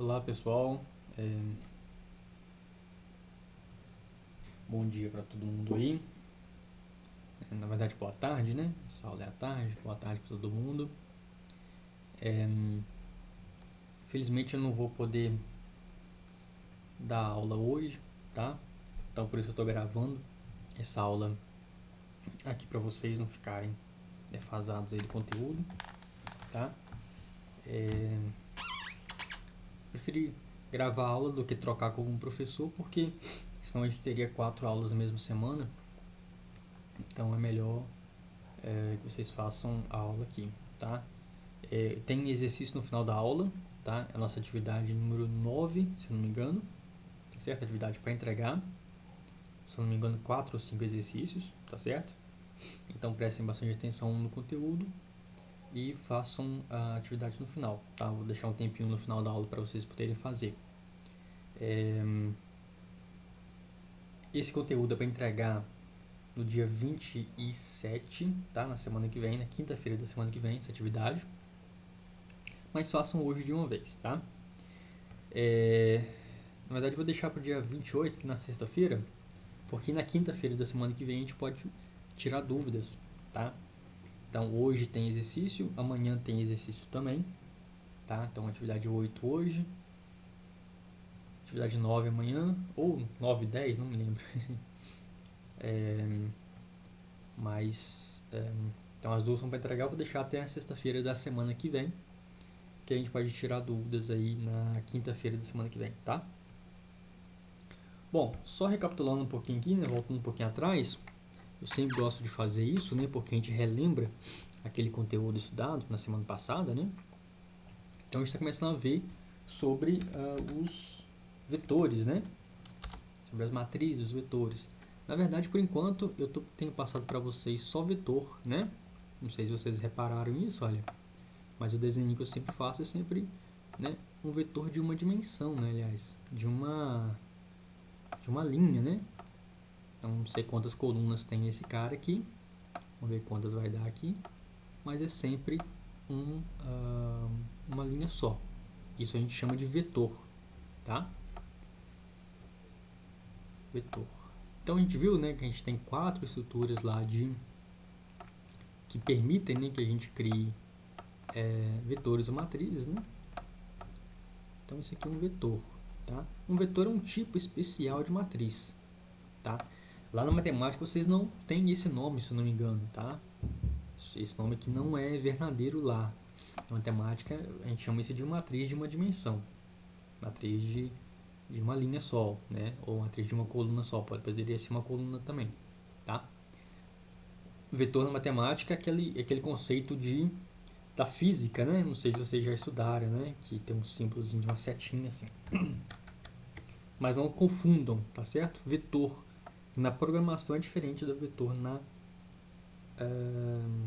Olá pessoal, bom dia para todo mundo aí. Na verdade, boa tarde, né? Essa aula é à tarde, boa tarde para todo mundo. Infelizmente eu não vou poder dar aula hoje, tá? Então por isso eu estou gravando essa aula aqui para vocês não ficarem defasados aí do conteúdo, tá? Preferi gravar a aula do que trocar com algum professor, porque senão a gente teria 4 aulas na mesma semana. Então é melhor que vocês façam a aula aqui, tá? Tem exercício no final da aula, tá? É a nossa atividade número 9, se eu não me engano, certo? Atividade para entregar, se eu não me engano, 4 ou 5 exercícios, tá certo? Então prestem bastante atenção no conteúdo e façam a atividade no final, tá? Vou deixar um tempinho no final da aula para vocês poderem fazer. Esse conteúdo é para entregar no dia 27, tá? Na semana que vem, na quinta-feira da semana que vem, essa atividade. Mas façam hoje de uma vez, tá? Na verdade, vou deixar para o dia 28, que é na sexta-feira, porque na quinta-feira da semana que vem a gente pode tirar dúvidas, tá? Então, hoje tem exercício, amanhã tem exercício também, tá? Então, atividade 8 hoje, atividade 9 amanhã, ou 9 e 10, não me lembro. Então, as duas são para entregar, eu vou deixar até a sexta-feira da semana que vem, que a gente pode tirar dúvidas aí na quinta-feira da semana que vem, tá? Bom, só recapitulando um pouquinho aqui, né, voltando um pouquinho atrás, eu sempre gosto de fazer isso, né, porque a gente relembra aquele conteúdo estudado na semana passada, né? Então a gente está começando a ver sobre os vetores, né? Sobre as matrizes, os vetores. Na verdade, por enquanto, tenho passado para vocês só vetor, né? Não sei se vocês repararam isso, olha. Mas o desenho que eu sempre faço é sempre, né, um vetor de uma dimensão, né? Aliás, de uma linha, né? Então, não sei quantas colunas tem esse cara aqui. Vamos ver quantas vai dar aqui. Mas é sempre uma linha só. Isso a gente chama de vetor, tá? Vetor. Então a gente viu, né, que a gente tem 4 estruturas lá que permitem, né, que a gente crie vetores ou matrizes, né? Então isso aqui é um vetor, tá? Um vetor é um tipo especial de matriz, tá? Lá na matemática vocês não têm esse nome, se eu não me engano, tá? Esse nome aqui não é verdadeiro lá. Na matemática a gente chama isso de matriz de uma dimensão, matriz de uma linha só, né? Ou matriz de uma coluna só, poderia ser uma coluna também, tá? Vetor na matemática é aquele conceito da física, né? Não sei se vocês já estudaram, né? Que tem um símbolozinho de uma setinha assim. Mas não confundam, tá certo? Vetor na programação é diferente do vetor na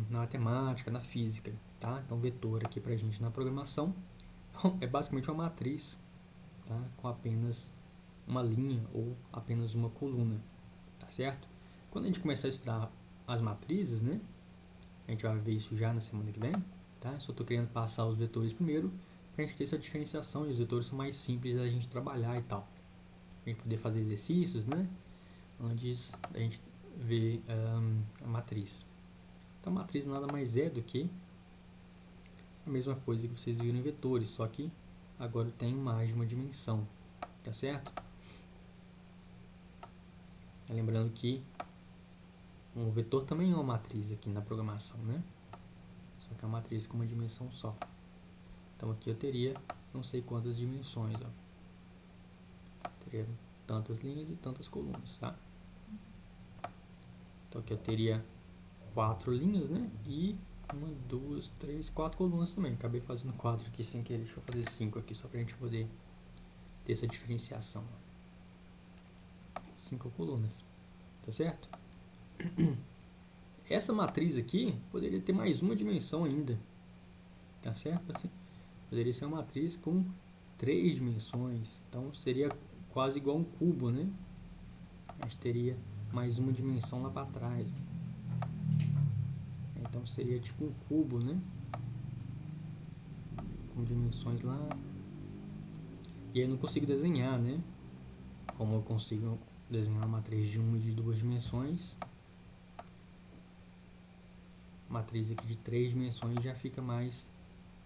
matemática, na física, tá? Então, vetor aqui pra gente na programação é basicamente uma matriz, tá? Com apenas uma linha ou apenas uma coluna, tá certo? Quando a gente começar a estudar as matrizes, né? A gente vai ver isso já na semana que vem, tá? Só estou querendo passar os vetores primeiro para a gente ter essa diferenciação e os vetores são mais simples da gente trabalhar e tal. A gente poder fazer exercícios, né? Antes da gente ver a matriz. Então a matriz nada mais é do que a mesma coisa que vocês viram em vetores, só que agora tem mais de uma dimensão, tá certo? Lembrando que um vetor também é uma matriz aqui na programação, né? Só que é uma matriz com uma dimensão só. Então aqui eu teria não sei quantas dimensões, ó. Teria tantas linhas e tantas colunas, tá? Então aqui eu teria 4 linhas, né? E 1, 2, 3, 4 colunas também. Acabei fazendo 4 aqui sem querer. Deixa eu fazer 5 aqui só pra gente poder ter essa diferenciação. 5 colunas, tá certo? Essa matriz aqui poderia ter mais uma dimensão ainda, tá certo? Assim, poderia ser uma matriz com 3 dimensões. Então seria quase igual a um cubo, né? A gente teria mais uma dimensão lá para trás. Então seria tipo um cubo, né? Com dimensões lá E aí eu não consigo desenhar, né? Como eu consigo desenhar uma matriz de 1 e de 2 dimensões, matriz aqui de 3 dimensões já fica mais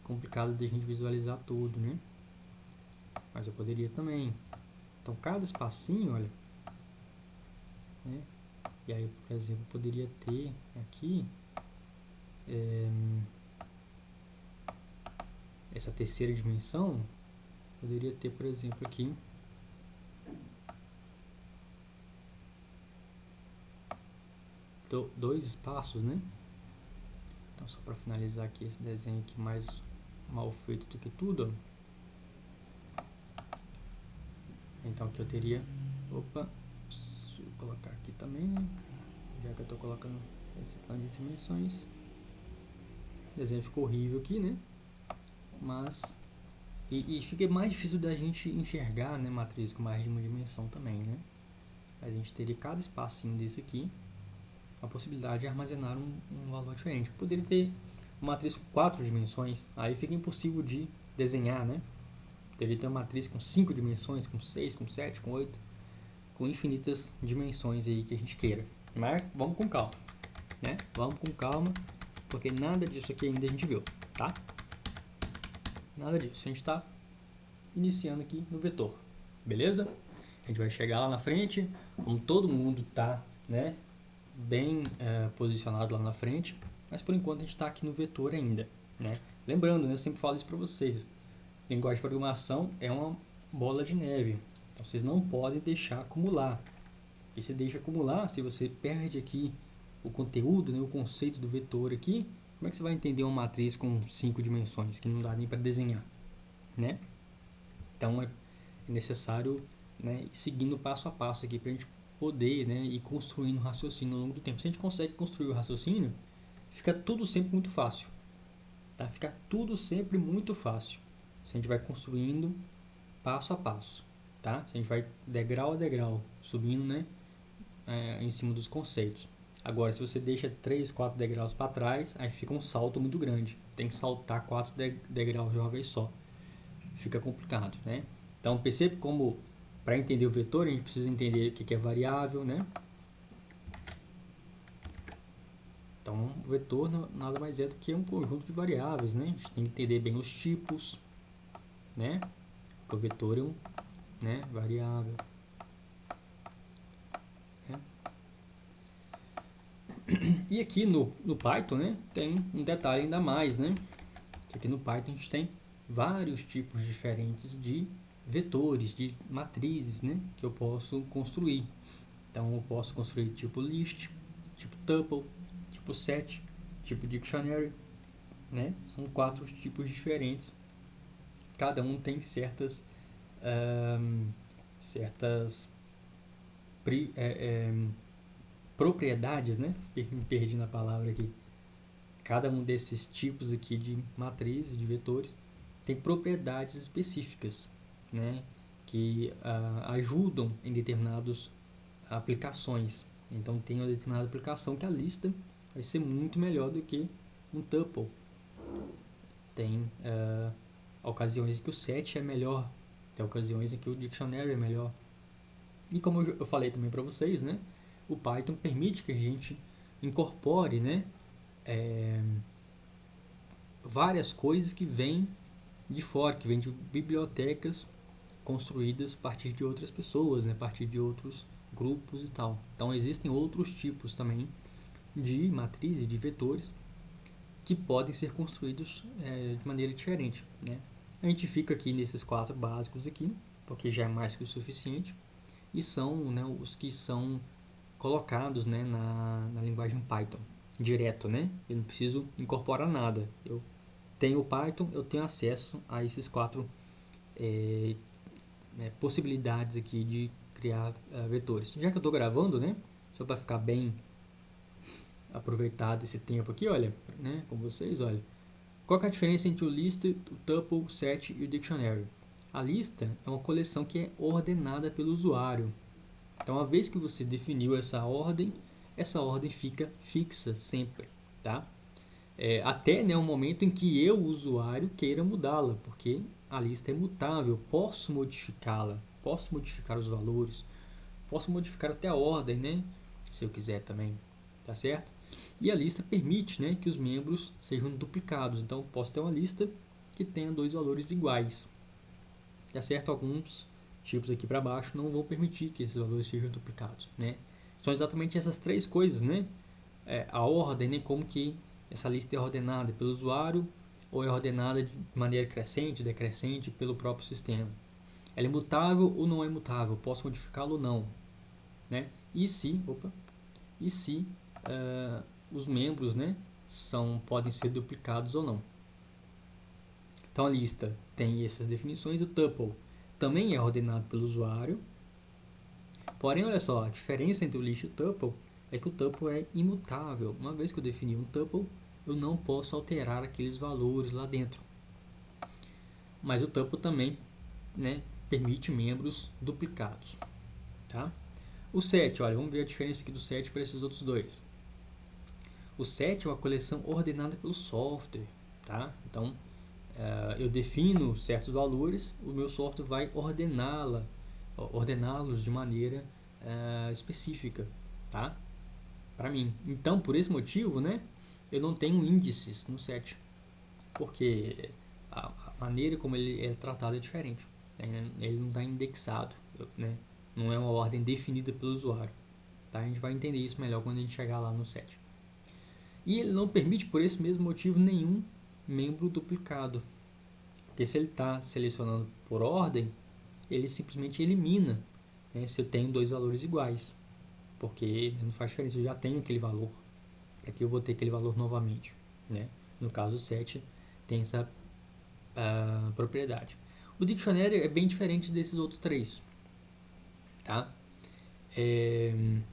complicado de a gente visualizar tudo, né? Mas eu poderia também. Então cada espacinho, olha, né? E aí, por exemplo, eu poderia ter aqui essa terceira dimensão, poderia ter, por exemplo, aqui dois espaços, né? Então, só para finalizar aqui esse desenho aqui mais mal feito do que tudo, ó. Então aqui eu teria, opa, vou colocar aqui também, né? Já que eu estou colocando esse plano de dimensões. O desenho ficou horrível aqui, né? Mas e fica mais difícil da gente enxergar, né, matriz com mais de uma dimensão também, né? A gente teria cada espacinho desse aqui a possibilidade de armazenar um valor diferente. Poderia ter uma matriz com 4 dimensões, aí fica impossível de desenhar, né? Poderia ter uma matriz com 5 dimensões, com 6, com 7, com 8, com infinitas dimensões aí que a gente queira. Mas vamos com calma, né? Vamos com calma, porque nada disso aqui ainda a gente viu, tá? Nada disso. A gente está iniciando aqui no vetor, beleza? A gente vai chegar lá na frente, como todo mundo está, né, bem posicionado lá na frente, mas por enquanto a gente está aqui no vetor ainda, né? Lembrando, né, eu sempre falo isso para vocês, linguagem de programação é uma bola de neve, então vocês não podem deixar acumular. E se deixa acumular, se você perde aqui o conteúdo, né, o conceito do vetor aqui, como é que você vai entender uma matriz com 5 dimensões, que não dá nem para desenhar, né? Então é necessário, né, ir seguindo passo a passo aqui para a gente poder, né, ir construindo o raciocínio ao longo do tempo. Se a gente consegue construir o raciocínio, fica tudo sempre muito fácil, tá? Fica tudo sempre muito fácil. Se a gente vai construindo passo a passo, tá? Se a gente vai degrau a degrau, subindo, né, em cima dos conceitos. Agora, se você deixa 3, 4 degraus para trás, aí fica um salto muito grande. Tem que saltar 4 degraus de uma vez só. Fica complicado, né? Então, percebe como, para entender o vetor, a gente precisa entender o que é variável, né? Então, o vetor nada mais é do que um conjunto de variáveis, né? A gente tem que entender bem os tipos, né? O vetor é um, né, variável. Né? E aqui no Python, né, tem um detalhe ainda mais, né? Aqui no Python a gente tem vários tipos diferentes de vetores, de matrizes, né, que eu posso construir. Então eu posso construir tipo list, tipo tuple, tipo set, tipo dictionary, né? São 4 tipos diferentes. Cada um tem certas propriedades, né? Me perdi na palavra aqui. Cada um desses tipos aqui de matrizes, de vetores, tem propriedades específicas, né? Que ajudam em determinadas aplicações. Então tem uma determinada aplicação que a lista vai ser muito melhor do que um tuple. Tem ocasiões em que o set é melhor, tem ocasiões em que o dictionary é melhor. E como eu falei também para vocês, né, o Python permite que a gente incorpore, né, várias coisas que vêm de fora, que vêm de bibliotecas construídas a partir de outras pessoas, né, a partir de outros grupos e tal. Então existem outros tipos também de matrizes, de vetores, que podem ser construídos de maneira diferente, né? A gente fica aqui nesses 4 básicos aqui, porque já é mais que o suficiente, e são, né, os que são colocados, né, na linguagem Python, direto, né? Eu não preciso incorporar nada. Eu tenho o Python, eu tenho acesso a esses 4 possibilidades aqui de criar vetores. Já que eu estou gravando, né, só para ficar bem aproveitado esse tempo aqui, olha, né, com vocês, olha. Qual que é a diferença entre o list, o tuple, o set e o dictionary? A lista é uma coleção que é ordenada pelo usuário. Então, uma vez que você definiu essa ordem fica fixa sempre, tá? até, né, o momento em que eu, usuário, queira mudá-la, porque a lista é mutável, posso modificá-la, posso modificar os valores, posso modificar até a ordem, né, se eu quiser também, tá certo? E a lista permite, né, que os membros sejam duplicados, então posso ter uma lista que tenha dois valores iguais, tá certo? Alguns tipos aqui para baixo não vão permitir que esses valores sejam duplicados, né? São exatamente essas três coisas, né? A ordem, né? Como que essa lista é ordenada pelo usuário ou é ordenada de maneira crescente, decrescente pelo próprio sistema. Ela é mutável ou não é mutável? Posso modificá-la ou não? Né? E se os membros, né, podem ser duplicados ou não? Então a lista tem essas definições. O tuple também é ordenado pelo usuário. Porém, olha só, a diferença entre o list e o tuple é que o tuple é imutável. Uma vez que eu defini um tuple, eu não posso alterar aqueles valores lá dentro. Mas o tuple também, né, permite membros duplicados. Tá? O set, olha, vamos ver a diferença aqui do set para esses outros dois. O set é uma coleção ordenada pelo software. Tá? Então, eu defino certos valores, o meu software vai ordená-los de maneira específica, tá? Para mim. Então, por esse motivo, né, eu não tenho índices no set, porque a maneira como ele é tratado é diferente. Né? Ele não está indexado, né? Não é uma ordem definida pelo usuário. Tá? A gente vai entender isso melhor quando a gente chegar lá no set. E ele não permite, por esse mesmo motivo, nenhum membro duplicado. Porque se ele está selecionando por ordem, ele simplesmente elimina, né, se eu tenho dois valores iguais. Porque não faz diferença, eu já tenho aquele valor. Para que eu vou ter aquele valor novamente? Né? No caso, o set tem essa propriedade. O dicionário é bem diferente desses outros três. Tá?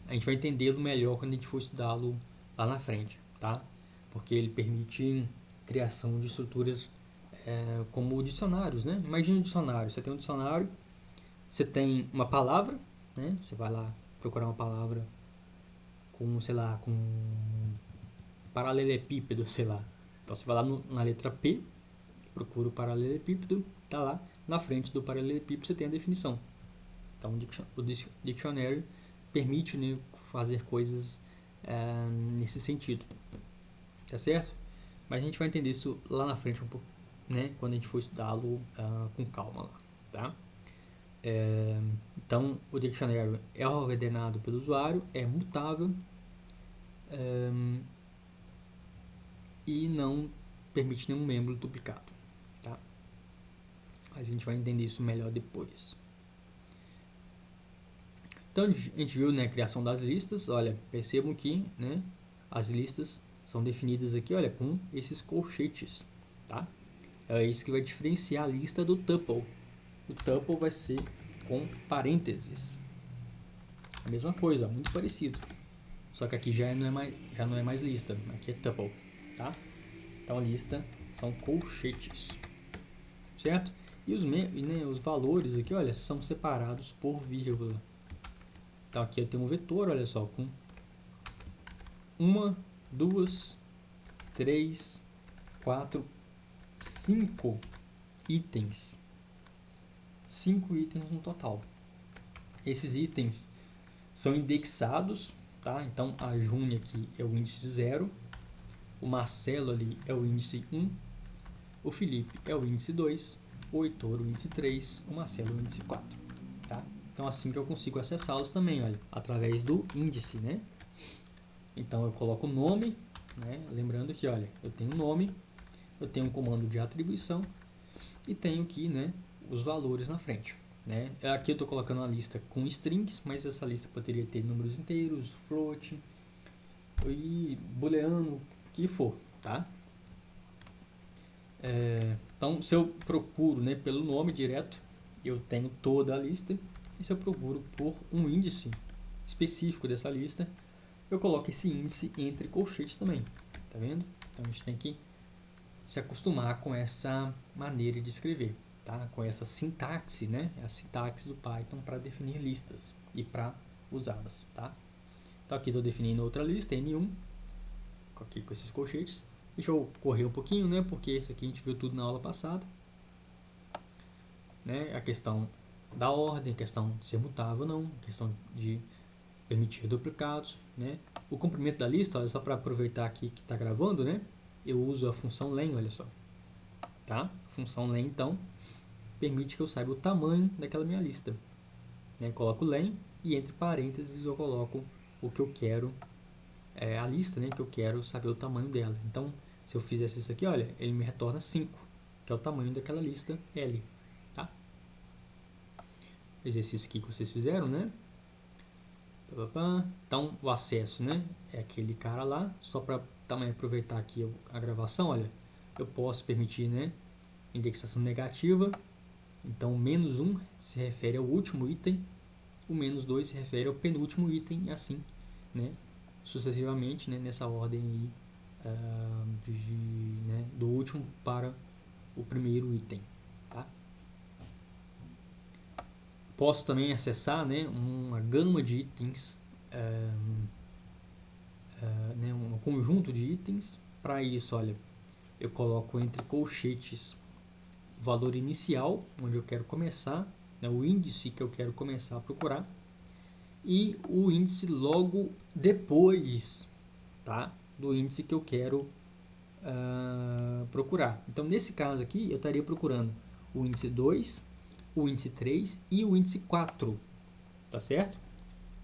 A gente vai entendê-lo melhor quando a gente for estudá-lo lá na frente. Tá? Porque ele permite criação de estruturas como dicionários, né? Imagina um dicionário. Você tem um dicionário, você tem uma palavra, né? Você vai lá procurar uma palavra com, sei lá, com paralelepípedo, sei lá. Então você vai lá na letra P, procura o paralelepípedo, tá lá. Na frente do paralelepípedo você tem a definição. Então o dicionário permite, né, fazer coisas nesse sentido. Tá certo? Mas a gente vai entender isso lá na frente um pouco, né, quando a gente for estudá-lo com calma lá, tá? Então, o dicionário é ordenado pelo usuário, é mutável e não permite nenhum membro duplicado, tá? Mas a gente vai entender isso melhor depois. Então, a gente viu, né, a criação das listas. Olha, percebam que, né, as listas são definidas aqui, olha, com esses colchetes, tá? É isso que vai diferenciar a lista do tuple. O tuple vai ser com parênteses. A mesma coisa, muito parecido. Só que aqui já não é mais lista, aqui é tuple, tá? Então a lista são colchetes, certo? E os valores aqui, olha, são separados por vírgula. Então aqui eu tenho um vetor, olha só, com 1, 2, 3, 4, 5 itens. 5 itens no total. Esses itens são indexados, tá? Então a Júnia aqui é o índice 0, o Marcelo ali é o índice 1, o Felipe é o índice 2, o Heitor o índice 3, o Marcelo o índice 4, tá? Então assim que eu consigo acessá-los também, olha, através do índice, né? Então eu coloco o nome, né? Lembrando que, olha, eu tenho um nome, eu tenho um comando de atribuição e tenho aqui, né, os valores na frente. Né? Aqui eu estou colocando uma lista com strings, mas essa lista poderia ter números inteiros, float e booleano, o que for, tá? Então, se eu procuro, né, pelo nome direto, eu tenho toda a lista. E se eu procuro por um índice específico dessa lista, eu coloco esse índice entre colchetes também, tá vendo? Então a gente tem que se acostumar com essa maneira de escrever. Tá? Com essa sintaxe, né? É a sintaxe do Python para definir listas e para usá-las. Tá? Então aqui estou definindo outra lista, N1, aqui com esses colchetes. Deixa eu correr um pouquinho, né? Porque isso aqui a gente viu tudo na aula passada, né? A questão da ordem, a questão de ser mutável ou não, a questão de permitir duplicados, né? O comprimento da lista, olha só, para aproveitar aqui que está gravando, né? Eu uso a função len, olha só, tá? A função len, então, permite que eu saiba o tamanho daquela minha lista, né? Coloco len e entre parênteses eu coloco o que eu quero, a lista, né? Que eu quero saber o tamanho dela. Então, se eu fizesse isso aqui, olha, ele me retorna 5, que é o tamanho daquela lista L, tá? Exercício aqui que vocês fizeram, né? Então, o acesso, né, é aquele cara lá. Só para também aproveitar aqui a gravação, olha, eu posso permitir, né, indexação negativa. Então, o menos 1 se refere ao último item, o menos 2 se refere ao penúltimo item, e assim, né, sucessivamente, né, nessa ordem aí, né, do último para o primeiro item, tá? Posso também acessar, né, uma gama de itens, né, um conjunto de itens. Para isso, olha, eu coloco entre colchetes o valor inicial, onde eu quero começar, né, o índice que eu quero começar a procurar, e o índice logo depois, tá, do índice que eu quero procurar. Então, nesse caso aqui, eu estaria procurando o índice 2, o índice 3 e o índice 4, tá certo?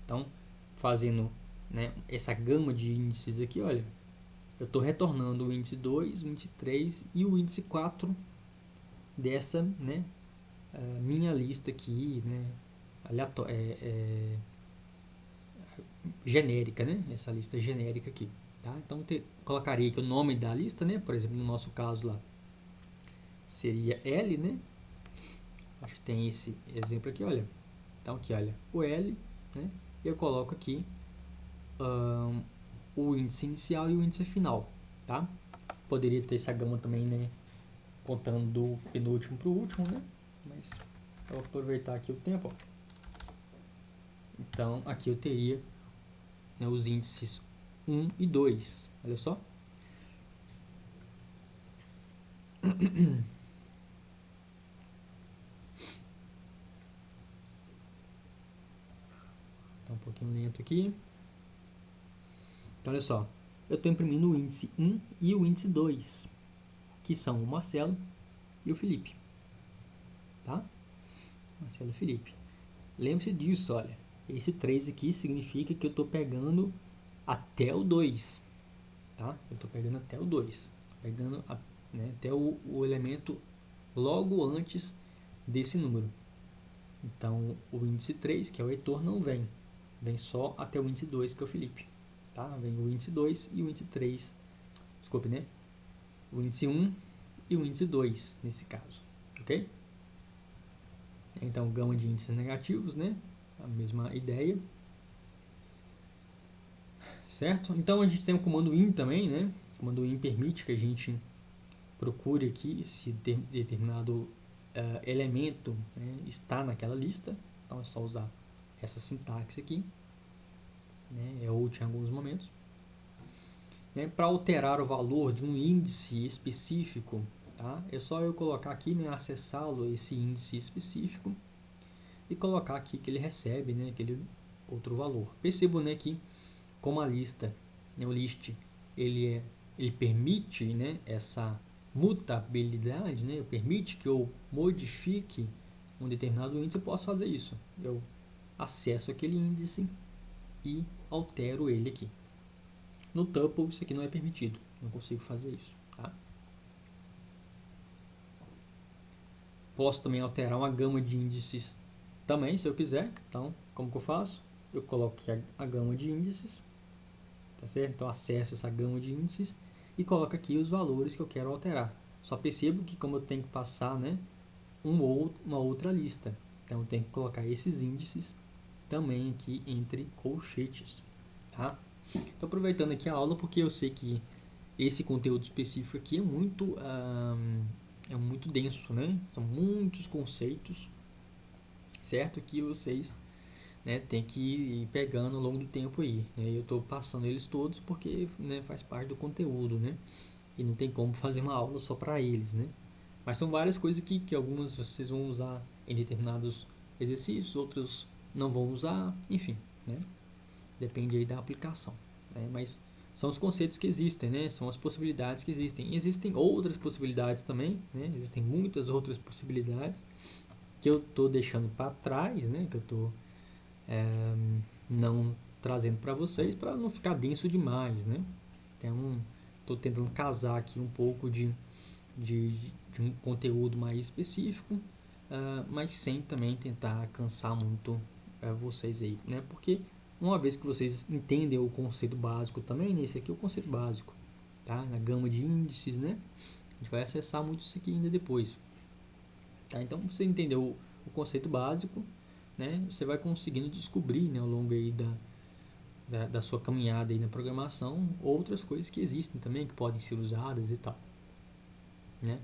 Então, fazendo, né, essa gama de índices aqui, olha, eu estou retornando o índice 2, o índice 3 e o índice 4 dessa, né, minha lista aqui, né, genérica, né, essa lista genérica aqui, tá? Então, colocaria aqui o nome da lista, né, por exemplo, no nosso caso lá, seria L, né, acho que tem esse exemplo aqui, olha, então aqui, olha, o L, né, e eu coloco aqui o índice inicial e o índice final, tá? Poderia ter essa gama também, né, contando do penúltimo para o último, né? Mas eu vou aproveitar aqui o tempo. Ó. Então, aqui eu teria, né, os índices 1 e 2. Olha só. Tá um pouquinho lento aqui. Então, olha só. Eu estou imprimindo o índice 1 e o índice 2, que são o Marcelo e o Felipe. Tá? Marcelo e Felipe. Lembre-se disso, olha. Esse 3 aqui significa que eu estou pegando até o 2. Tá? Eu estou pegando até o 2. Pegando né, até o elemento logo antes desse número. Então, o índice 3, que é o Heitor, não vem. Vem só até o índice 2, que é o Felipe. Tá? Vem o índice 2 e o índice 3. Desculpe, né? O índice 1 e o índice 2, nesse caso. Ok? Então, gama de índices negativos, né? A mesma ideia. Certo? Então, a gente tem o comando in também, né? O comando in permite que a gente procure aqui se determinado elemento, né, está naquela lista. Então, é só usar essa sintaxe aqui. Né? É útil em alguns momentos. Né? Para alterar o valor de um índice específico, tá? É só eu colocar aqui, né, acessá-lo, esse índice específico, e colocar aqui que ele recebe, né, aquele outro valor. Percebo, né, que como a lista, né, o list, ele permite, né, essa mutabilidade, né, permite que eu modifique um determinado índice, eu posso fazer isso. Eu acesso aquele índice e altero ele aqui. No tuple, isso aqui não é permitido, não consigo fazer isso. Tá? Posso também alterar uma gama de índices também, se eu quiser. Então, como que eu faço? Eu coloco aqui a gama de índices, tá certo? Então, acesso essa gama de índices e coloco aqui os valores que eu quero alterar. Só percebo que como eu tenho que passar, né, uma outra lista, então eu tenho que colocar esses índices também aqui entre colchetes, tá? Estou aproveitando aqui a aula porque eu sei que esse conteúdo específico aqui é muito denso, né? São muitos conceitos, certo? Que vocês, né, tem que ir pegando ao longo do tempo aí. Né? Eu estou passando eles todos porque, né, faz parte do conteúdo, né? e não tem como fazer uma aula só para eles, né? Mas são várias coisas que algumas vocês vão usar em determinados exercícios, outros não vão usar, enfim, né? Depende aí da aplicação, né? Mas são os conceitos que existem, né? São as possibilidades que existem. Existem outras possibilidades também, né? Existem muitas outras possibilidades que eu estou deixando para trás, né? Que eu estou não trazendo para vocês para não ficar denso demais, né? Então, estou tentando casar aqui um pouco de um conteúdo mais específico, mas sem também tentar cansar muito vocês aí, né? Porque uma vez que vocês entendem o conceito básico também, né? Esse aqui é o conceito básico, tá? Na gama de índices, né? A gente vai acessar muito isso aqui ainda depois, tá? Então, você entendeu o conceito básico, né? Você vai conseguindo descobrir, né, ao longo aí da sua caminhada aí na programação outras coisas que existem também, que podem ser usadas e tal, né?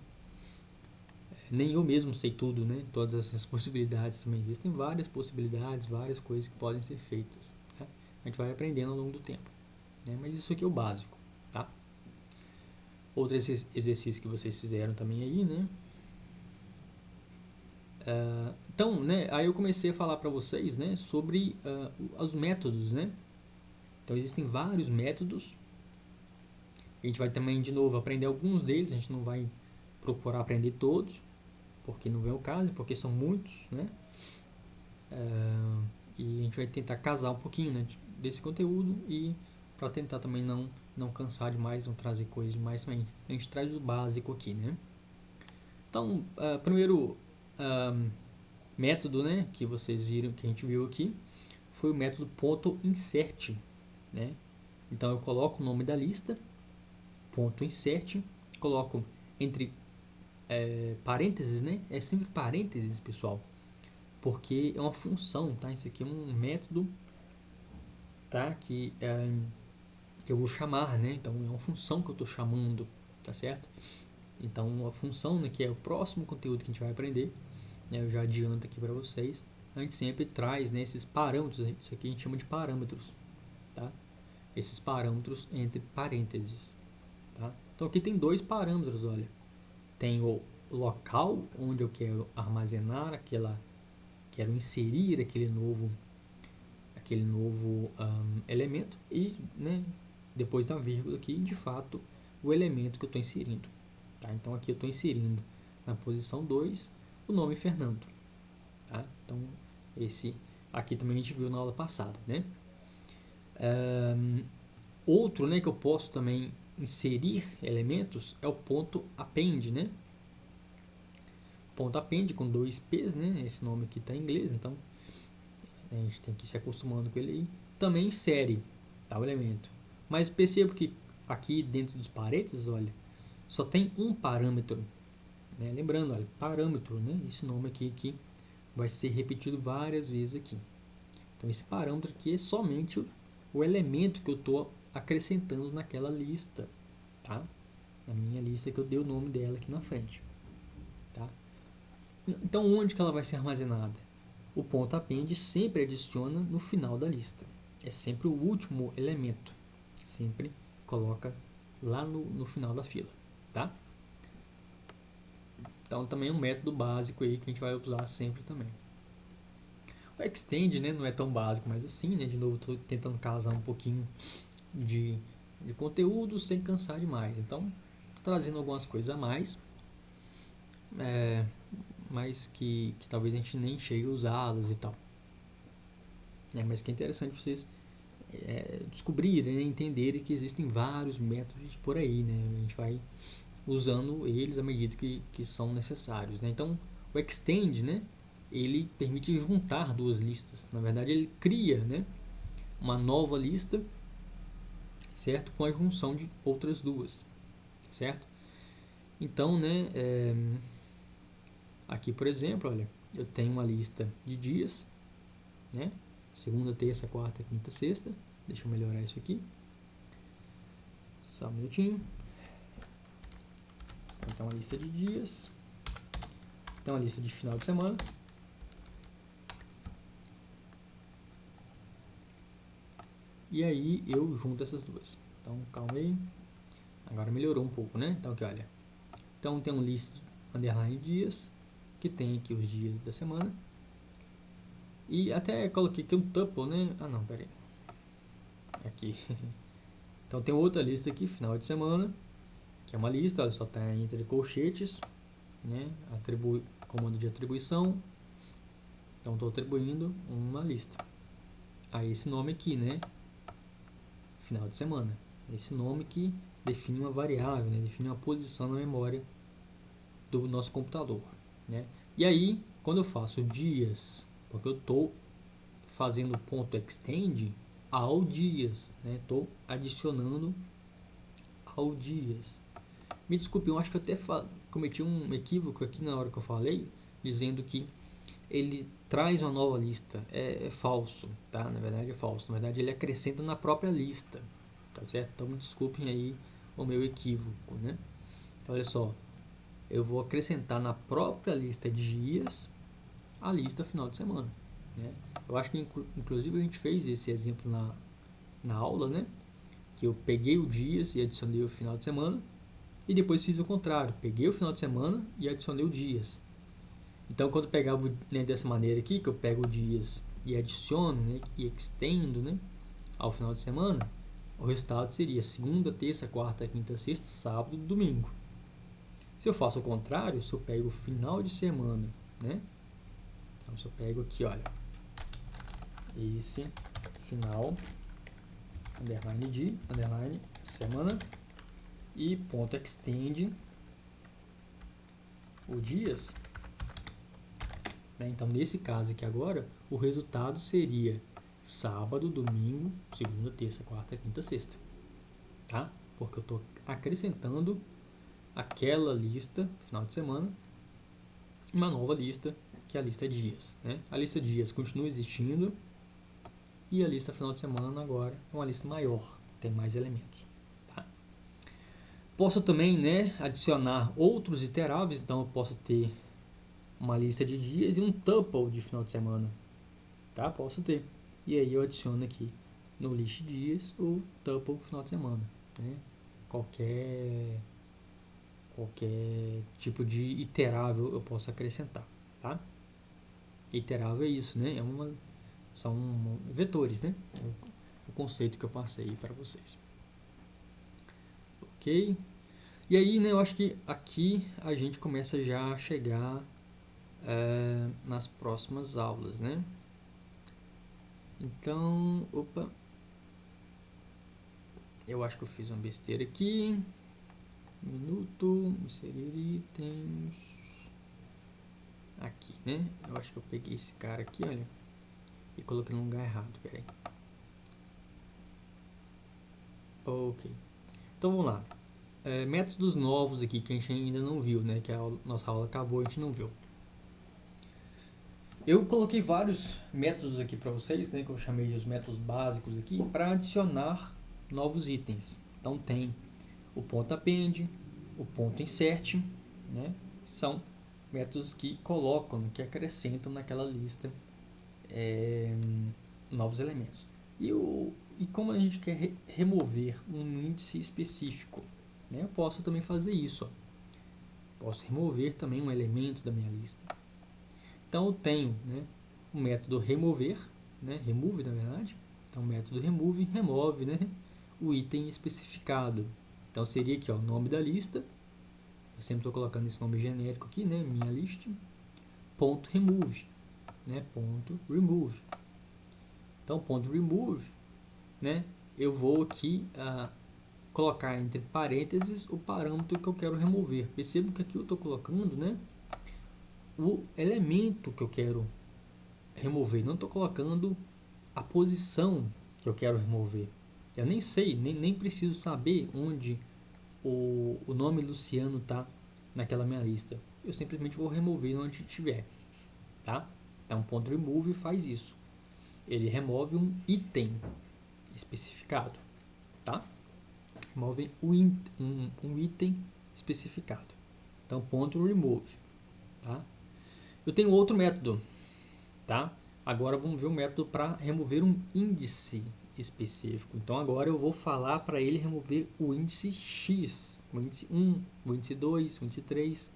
Nem eu mesmo sei tudo, né? Todas essas possibilidades também existem várias possibilidades, várias coisas que podem ser feitas, né? A gente vai aprendendo ao longo do tempo, né? Mas isso aqui é o básico, tá? Outro exercício que vocês fizeram também aí, né? Então, né? Aí eu comecei a falar para vocês, né? Sobre os métodos, né? Então existem vários métodos. A gente vai também de novo aprender alguns deles. A gente não vai procurar aprender todos, porque não vem o caso, porque são muitos, né? E a gente vai tentar casar um pouquinho, né, desse conteúdo e para tentar também não cansar demais, não trazer coisas demais também. A gente traz o básico aqui, né? Então, primeiro método, né, que vocês viram, que a gente viu aqui, foi o método ponto .insert, né? Então eu coloco o nome da lista, ponto .insert, coloco entre parênteses, né? É sempre parênteses, pessoal, porque é uma função, tá? Isso aqui é um método, tá? Que eu vou chamar, né? Então é uma função que eu estou chamando, tá certo? Então a função, né, que é o próximo conteúdo que a gente vai aprender, né, eu já adianto aqui para vocês, a gente sempre traz, né, esses parâmetros, isso aqui a gente chama de parâmetros, tá? Esses parâmetros entre parênteses, tá? Então aqui tem dois parâmetros, olha, tem o local onde eu quero armazenar quero inserir aquele novo elemento e, né, depois da vírgula aqui, de fato, o elemento que eu estou inserindo. Tá? Então aqui eu estou inserindo na posição 2 o nome Fernando. Tá? Então esse aqui também a gente viu na aula passada, né? Outro, né, que eu posso também inserir elementos é o ponto append, né? Ponto append com dois P's, né? Esse nome aqui está em inglês, então a gente tem que ir se acostumando com ele aí. Também insere, tá, o elemento. Mas percebo que aqui dentro dos parênteses, olha, só tem um parâmetro, né? Lembrando, olha, parâmetro, né? Esse nome aqui que vai ser repetido várias vezes aqui. Então esse parâmetro aqui é somente o elemento que eu estou acrescentando naquela lista, tá? Na minha lista que eu dei o nome dela aqui na frente, tá? Então onde que ela vai ser armazenada? O ponto append sempre adiciona no final da lista. É sempre o último elemento. Sempre coloca lá no final da fila, tá? Então também é um método básico aí que a gente vai usar sempre também. O extend, né, não é tão básico, mas assim, né, de novo estou tentando casar um pouquinho de conteúdo sem cansar demais. Então, trazendo algumas coisas a mais, mas que talvez a gente nem chegue a usá-las e tal. Mas que é interessante vocês descobrirem, né, entenderem que existem vários métodos por aí, né? A gente vai usando eles à medida que são necessários, né? Então, o extend, né, ele permite juntar duas listas. Na verdade, ele cria, né, uma nova lista, certo? Com a junção de outras duas, certo? Então, né, aqui, por exemplo, olha, eu tenho uma lista de dias, né? Segunda, terça, quarta, quinta, sexta. Deixa eu melhorar isso aqui. Só um minutinho. Então, uma lista de dias. Tem uma lista de final de semana. E aí eu junto essas duas. Então, calma aí. Agora melhorou um pouco, né? Então aqui, olha. Então tem um list underline dias, que tem aqui os dias da semana. E até coloquei aqui um tuple, né? Ah não, peraí. Aqui. Então tem outra lista aqui, final de semana, que é uma lista, ela só está entre colchetes, né? Comando de atribuição. Então estou atribuindo uma lista a esse nome aqui, né? Final de semana. Esse nome que define uma variável, né? Define uma posição na memória do nosso computador, né? E aí, quando eu faço dias, porque eu estou fazendo ponto extend ao dias, né? Estou adicionando ao dias. Me desculpe, eu acho que eu até cometi um equívoco aqui na hora que eu falei, dizendo que ele traz uma nova lista. É falso, tá? Na verdade é falso. Na verdade ele acrescenta na própria lista, tá certo? Então me desculpem aí o meu equívoco, né? Então olha só, eu vou acrescentar na própria lista de dias a lista final de semana, né? Eu acho que inclusive a gente fez esse exemplo na aula, né? Que eu peguei o dias e adicionei o final de semana, e depois fiz o contrário, peguei o final de semana e adicionei o dias. Então quando eu pegava, né, dessa maneira aqui, que eu pego o dias e adiciono, né, e extendo, né, ao final de semana, o resultado seria segunda, terça, quarta, quinta, sexta, sábado e domingo. Se eu faço o contrário, se eu pego o final de semana, né? Então se eu pego aqui, olha, esse final, underline de, underline semana e ponto extend o dias, né? Então nesse caso aqui agora, o resultado seria sábado, domingo, segunda, terça, quarta, quinta, sexta, tá? Porque eu estou acrescentando aquela lista, final de semana, uma nova lista, que é a lista de dias, né? A lista de dias continua existindo e a lista final de semana agora é uma lista maior, tem mais elementos, tá? Posso também, né, adicionar outros iteráveis, então eu posso ter uma lista de dias e um tuple de final de semana, tá? Posso ter. E aí eu adiciono aqui no list dias o tuple final de semana, né? Qualquer tipo de iterável eu posso acrescentar, tá? Iterável é isso, né? São vetores, né? O conceito que eu passei para vocês. Ok? E aí, né, eu acho que aqui a gente começa já a chegar nas próximas aulas, né? Então, opa, eu acho que eu fiz uma besteira aqui. Minuto, inserir itens. Aqui, né? Eu acho que eu peguei esse cara aqui, olha, e coloquei no lugar errado, peraí. Ok. Então vamos lá. Métodos novos aqui que a gente ainda não viu, né? Que a nossa aula acabou, a gente não viu. Eu coloquei vários métodos aqui para vocês, né? Que eu chamei de os métodos básicos aqui, para adicionar novos itens. Então tem o ponto append, o ponto insert, né? São métodos que colocam, que acrescentam naquela lista novos elementos. E como a gente quer remover um índice específico, né? Eu posso também fazer isso. Ó. Posso remover também um elemento da minha lista. Então eu tenho, né, o método remover, né, remove na verdade. Então o método remove, né, o item especificado. Então seria aqui, ó, o nome da lista. Eu sempre estou colocando esse nome genérico aqui, né, minha lista. Ponto remove, né, ponto remove. Então ponto remove, né, eu vou aqui colocar entre parênteses o parâmetro que eu quero remover. Percebo que aqui eu estou colocando, né, o elemento que eu quero remover. Não estou colocando a posição que eu quero remover. Eu nem sei, nem preciso saber onde o nome Luciano está naquela minha lista. Eu simplesmente vou remover onde estiver, tá? Então, ponto remove faz isso. Ele remove um item especificado, tá? Remove um item especificado. Então, ponto remove, tá? Eu tenho outro método, tá? Agora vamos ver o método para remover um índice específico. Então agora eu vou falar para ele remover o índice X, o índice 1, o índice 2, o índice 3.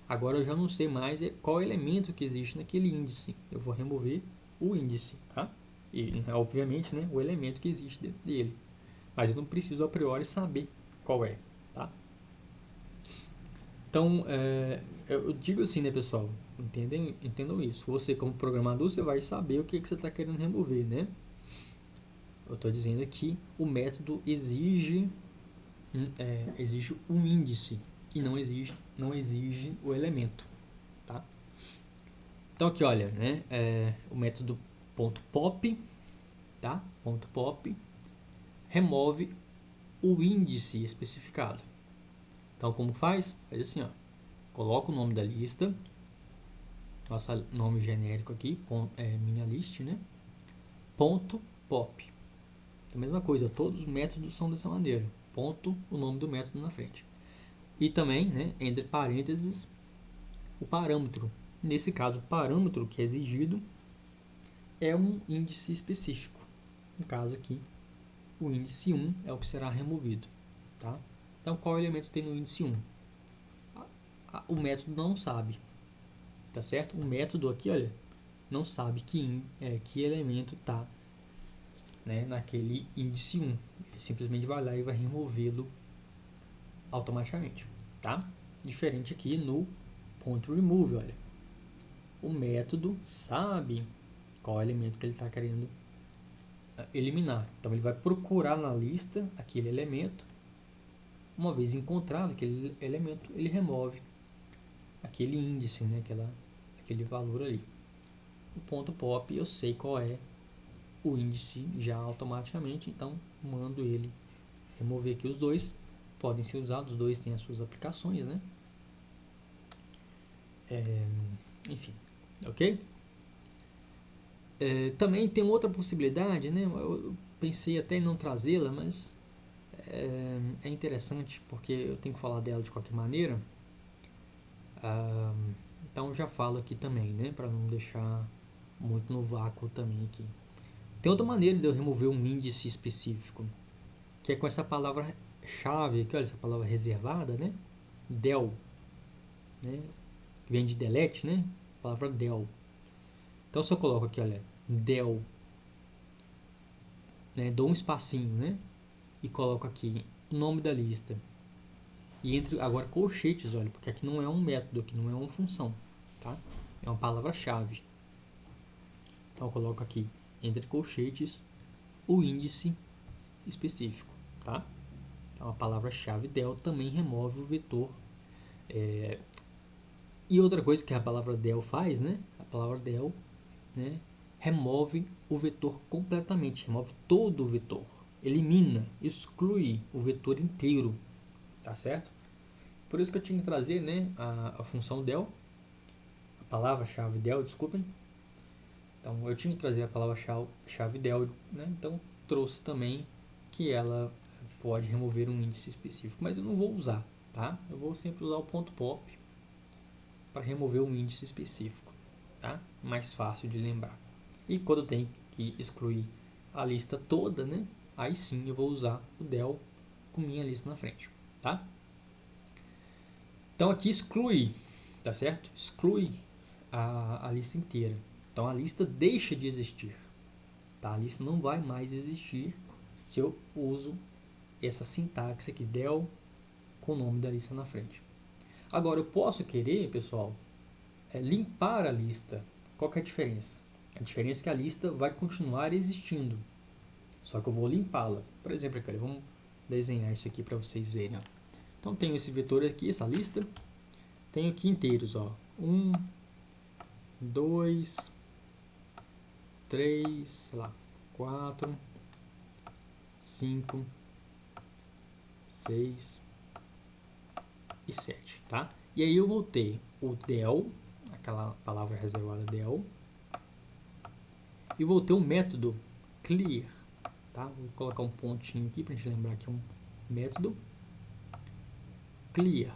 Agora eu já não sei mais qual elemento que existe naquele índice. Eu vou remover o índice, tá? E, obviamente, né, o elemento que existe dentro dele. Mas eu não preciso a priori saber qual é, tá? Então, eu digo assim, né, pessoal? Entendam isso. Você, como programador, você vai saber o que você está querendo remover, né? Eu estou dizendo aqui, o método exige um índice e não exige o elemento, tá? Então aqui, olha, né, o método .pop, tá? .pop remove o índice especificado. Então como faz? Faz assim, ó. Coloca o nome da lista, nosso nome genérico aqui, minha list, né? .pop. A mesma coisa, todos os métodos são dessa maneira. Ponto, o nome do método na frente. E também, né, entre parênteses, o parâmetro. Nesse caso, o parâmetro que é exigido é um índice específico. No caso aqui, o índice 1 é o que será removido. Tá? Então, qual elemento tem no índice 1? O método não sabe. Tá certo? O método aqui, olha, não sabe que elemento está, né, naquele índice 1. Ele simplesmente vai lá e vai removê-lo automaticamente. Tá? Diferente aqui no .remove, olha. O método sabe qual elemento que ele está querendo eliminar. Então ele vai procurar na lista aquele elemento. Uma vez encontrado aquele elemento, ele remove aquele índice, né, aquele valor ali. O ponto .pop eu sei qual é o índice já automaticamente, então mando ele remover aqui. Os dois podem ser usados, os dois têm as suas aplicações, né? Enfim, ok? Também tem outra possibilidade, né? Eu pensei até em não trazê-la, mas é interessante porque eu tenho que falar dela de qualquer maneira. Então já falo aqui também, né? Para não deixar muito no vácuo também aqui. Tem outra maneira de eu remover um índice específico, que é com essa palavra-chave aqui, olha, essa palavra reservada, né? Del, né? Que vem de delete, né? A palavra del. Então se eu coloco aqui, olha, del, né? Dou um espacinho, né? E coloco aqui o nome da lista. E entre agora colchetes, olha, porque aqui não é um método, aqui não é uma função, tá? É uma palavra-chave. Então eu coloco aqui entre colchetes o índice específico, tá? Então a palavra-chave del também remove o vetor. E outra coisa que a palavra del faz, né? A palavra del, né, remove o vetor completamente, remove todo o vetor, elimina, exclui o vetor inteiro, tá certo? Por isso que eu tinha que trazer, né, a função del, a palavra-chave del, desculpem. Então eu tinha que trazer a palavra-chave del, né? Então trouxe também que ela pode remover um índice específico, mas eu não vou usar, tá? Eu vou sempre usar o ponto .pop para remover um índice específico, tá? Mais fácil de lembrar. E quando eu tenho que excluir a lista toda, né? Aí sim eu vou usar o del com minha lista na frente, tá? Então aqui exclui, tá certo? Exclui a lista inteira. Então a lista deixa de existir, tá? A lista não vai mais existir se eu uso essa sintaxe aqui, del, com o nome da lista na frente. Agora eu posso querer, pessoal, limpar a lista. Qual que é a diferença? A diferença é que a lista vai continuar existindo, só que eu vou limpá-la. Por exemplo, aqui, vamos desenhar isso aqui para vocês verem. Ó. Então tenho esse vetor aqui, essa lista. Tenho aqui inteiros, ó. 1, 2, 3, sei lá, 4, 5, 6 e 7, tá? E aí eu vou ter o del, aquela palavra reservada del, e vou ter um método clear, tá? Vou colocar um pontinho aqui para a gente lembrar que é um método clear,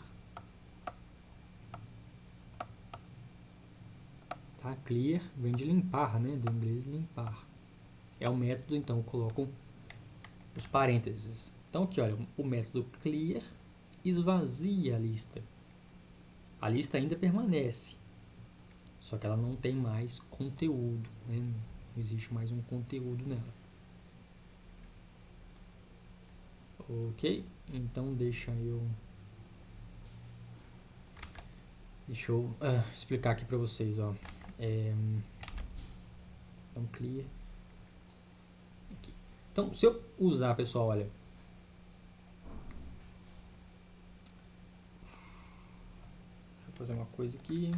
tá? Clear vem de limpar, né? Do inglês limpar. é o método, então eu coloco os parênteses. Então aqui, olha, o método clear esvazia a lista. A lista ainda permanece, só que ela não tem mais conteúdo, né? Não existe mais um conteúdo nela. Ok? Então deixa eu explicar aqui para vocês, ó. Então clear aqui. Então se eu usar, pessoal, olha, deixa eu fazer uma coisa aqui.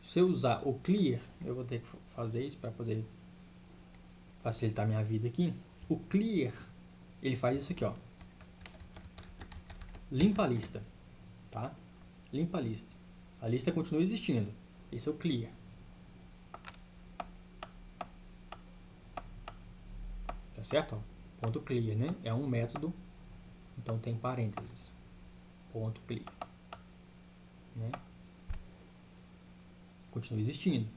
Se eu usar o clear, eu vou ter que fazer isso para poder facilitar minha vida aqui. O clear, ele faz isso aqui, ó. Limpa a lista, tá? Limpa a lista. A lista continua existindo. Esse é o clear. Tá certo? Ó, ponto clear, né? É um método, então tem parênteses. Ponto clear, né? Continua existindo.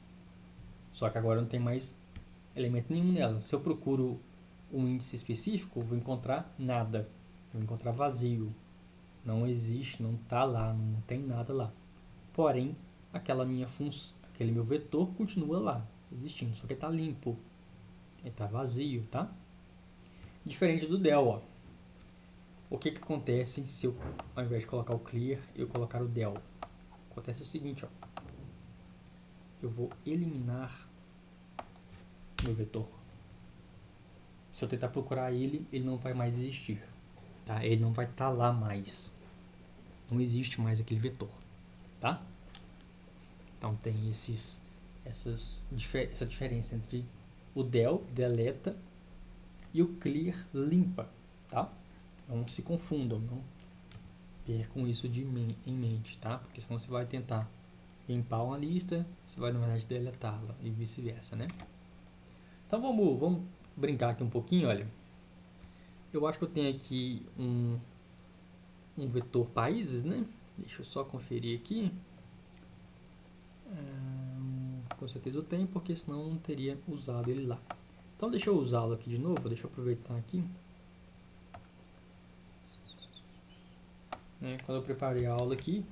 Só que agora não tem mais elemento nenhum nela. Se eu procuro um índice específico, eu vou encontrar nada. Eu vou encontrar vazio. Não existe, não está lá, não tem nada lá. Porém, aquela minha função, aquele meu vetor continua lá, existindo, só que está limpo. Ele está vazio, tá? Diferente do del, ó. O que acontece se eu, ao invés de colocar o clear, eu colocar o del? Acontece o seguinte, ó. Eu vou eliminar meu vetor. Se eu tentar procurar ele, ele não vai mais existir. Tá? Ele não vai estar lá mais. Não existe mais aquele vetor. Tá? Então tem essa diferença entre o del, deleta, e o clear, limpa. Tá? Não se confundam, não percam isso em mente, tá? Porque senão você vai tentar limpar uma lista, você vai na verdade deletá-la e vice-versa, né? Então vamos brincar aqui um pouquinho, olha. Eu acho que eu tenho aqui um vetor países, né? Deixa eu só conferir aqui. Com certeza eu tenho, porque senão eu não teria usado ele lá. Então deixa eu usá-lo aqui de novo, deixa eu aproveitar aqui. Quando eu preparei a aula aqui,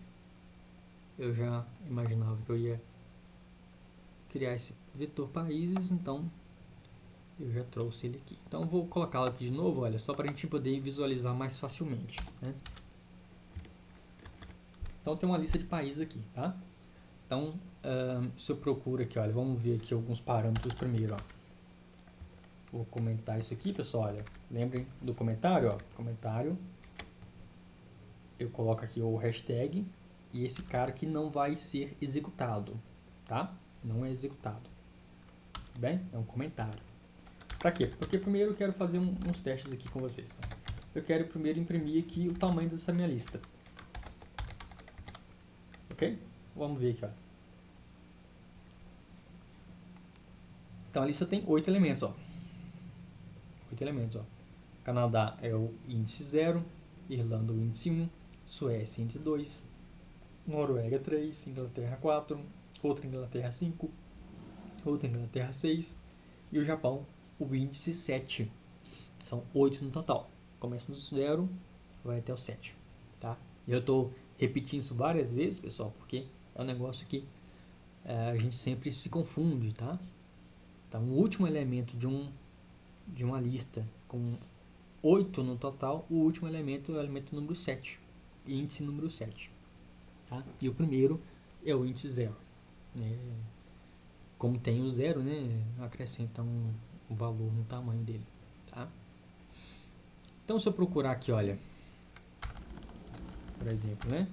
eu já imaginava que eu ia criar esse vetor países, então eu já trouxe ele aqui. Então vou colocá-lo aqui de novo, olha, só para a gente poder visualizar mais facilmente, né? Então tem uma lista de países aqui, tá? Então, se eu procuro aqui, olha, vamos ver aqui alguns parâmetros primeiro, ó. Vou comentar isso aqui, pessoal, olha, lembrem do comentário, ó, comentário. Eu coloco aqui o hashtag e esse cara que não vai ser executado, tá? Não é executado. Tudo bem? É um comentário. Para quê? Porque primeiro eu quero fazer uns testes aqui com vocês. Eu quero primeiro imprimir aqui o tamanho dessa minha lista. Ok? Vamos ver aqui, ó. Então a lista tem 8 elementos, ó. 8 elementos, ó. Canadá é o índice 0, Irlanda o índice 1, Suécia índice 2, Noruega 3, Inglaterra 4, outra Inglaterra 5, outra Inglaterra 6 e o Japão o índice 7. São 8 no total. Começa do 0, vai até o 7, tá? Eu estou repetindo isso várias vezes, pessoal, porque é um negócio que a gente sempre se confunde, tá? Então, o último elemento de uma lista com 8 no total, o último elemento é o elemento número 7, índice número 7. Tá? E o primeiro é o índice 0. Como tem o 0, né, acrescenta um valor no tamanho dele. Tá? Então, se eu procurar aqui, olha, por exemplo, né,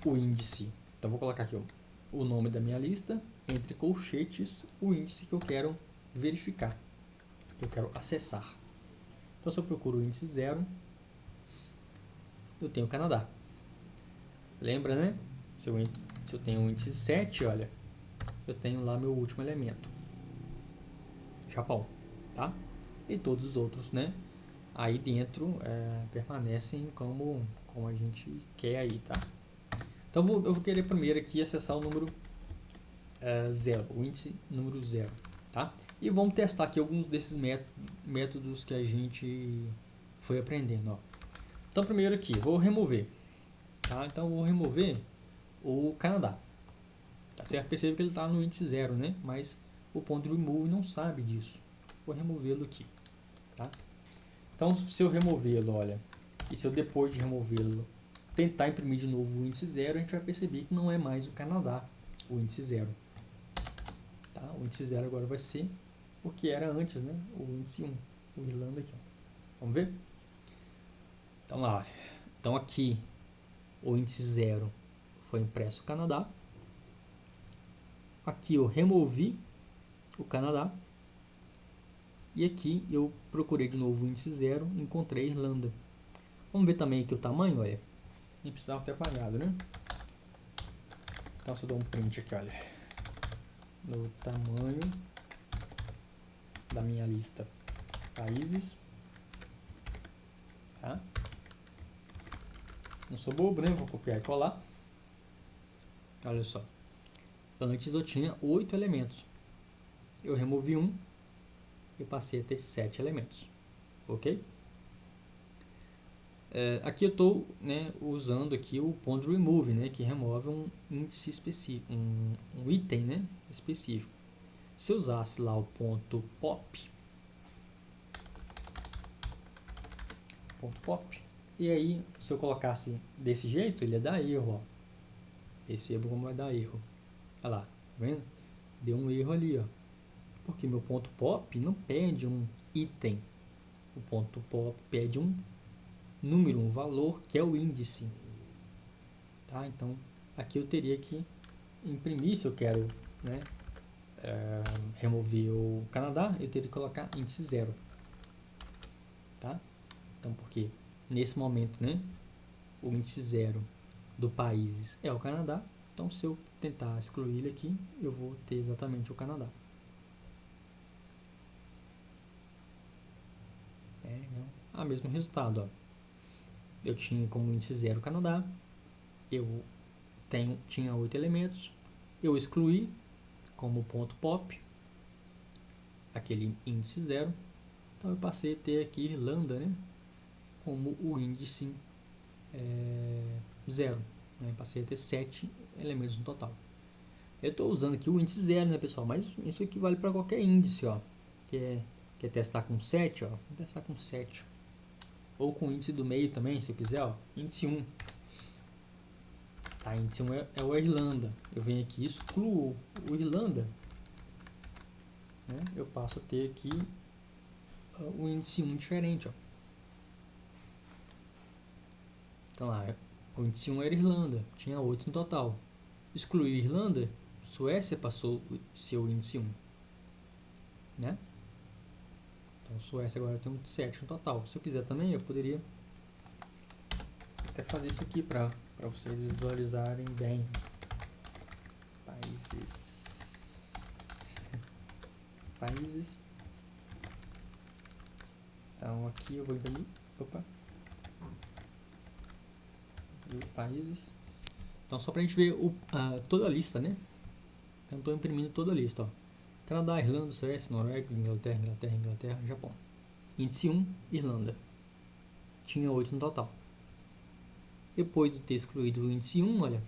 o índice. Então, vou colocar aqui o nome da minha lista, entre colchetes, o índice que eu quero verificar, que eu quero acessar. Então, se eu procuro o índice 0, eu tenho o Canadá. Lembra, né? Se eu tenho o índice 7, olha, eu tenho lá meu último elemento, Japão, tá? E todos os outros, né? Aí dentro permanecem como a gente quer aí, tá? Então eu vou querer primeiro aqui acessar o número zero, o índice número 0, tá? E vamos testar aqui alguns desses métodos que a gente foi aprendendo, ó. Então, primeiro aqui, vou remover, tá? Então, vou remover o Canadá, tá certo? Percebe que ele está no índice 0, né? Mas o ponto remove não sabe disso. Vou removê-lo aqui, tá? Então, se eu removê-lo, olha, e se eu depois de removê-lo tentar imprimir de novo o índice 0, a gente vai perceber que não é mais o Canadá, o índice 0. Tá? O índice 0 agora vai ser o que era antes, né? O índice 1, o Irlanda aqui, ó. Vamos ver? Então lá, então aqui o índice 0 foi impresso o Canadá. Aqui eu removi o Canadá. E aqui eu procurei de novo o índice 0, encontrei a Irlanda. Vamos ver também aqui o tamanho, olha. Nem precisava ter apagado, né? Então, se eu dou um print aqui, olha. No tamanho da minha lista países. Tá? Não sou bobo, né? Vou copiar e colar. Olha só. Antes eu tinha 8 elementos. Eu removi um. Eu passei a ter 7 elementos. Ok? Aqui eu estou, né, usando aqui o point remove, né, que remove um índice específico, um item, né, específico. Se eu usasse lá o ponto pop, e aí se eu colocasse desse jeito, ele ia dar erro, ó. Perceba como vai dar erro. Olha lá, tá vendo? Deu um erro ali, ó. Porque meu ponto pop não pede um item. O ponto pop pede um número, um valor, que é o índice. Tá? Então, aqui eu teria que imprimir, se eu quero, né, remover o Canadá, eu teria que colocar índice 0. Tá? Então, porque nesse momento, né, o índice 0 do país é o Canadá. Então, se eu tentar excluir ele aqui, eu vou ter exatamente o Canadá. Mesmo resultado, ó. Eu tinha como índice 0 Canadá, eu tinha 8 elementos, eu excluí como ponto pop aquele índice 0, então eu passei a ter aqui Irlanda, né, como o índice 0, né, passei a ter 7 elementos no total. Eu estou usando aqui o índice 0, né, pessoal, mas isso aqui vale para qualquer índice, ó, quer testar com 7, ó, vou testar com 7. Ou com o índice do meio também, se eu quiser, ó, índice 1. Tá, índice 1 é o Irlanda. Eu venho aqui e excluo o Irlanda, né? Eu passo a ter aqui o índice 1 diferente, ó. Então lá, o índice 1 era Irlanda, tinha 8 no total. Excluí Irlanda, Suécia passou a ser o índice 1, né? Então Suécia agora tem um 7 no total. Se eu quiser também, eu poderia até fazer isso aqui para vocês visualizarem bem. Países. Então aqui eu vou imprimir. Países. Então só para a gente ver toda a lista, né? Então estou imprimindo toda a lista, ó. Canadá, Irlanda, Suécia, Noruega, Inglaterra, Japão. Índice 1, Irlanda. Tinha 8 no total. Depois de ter excluído o índice 1, olha,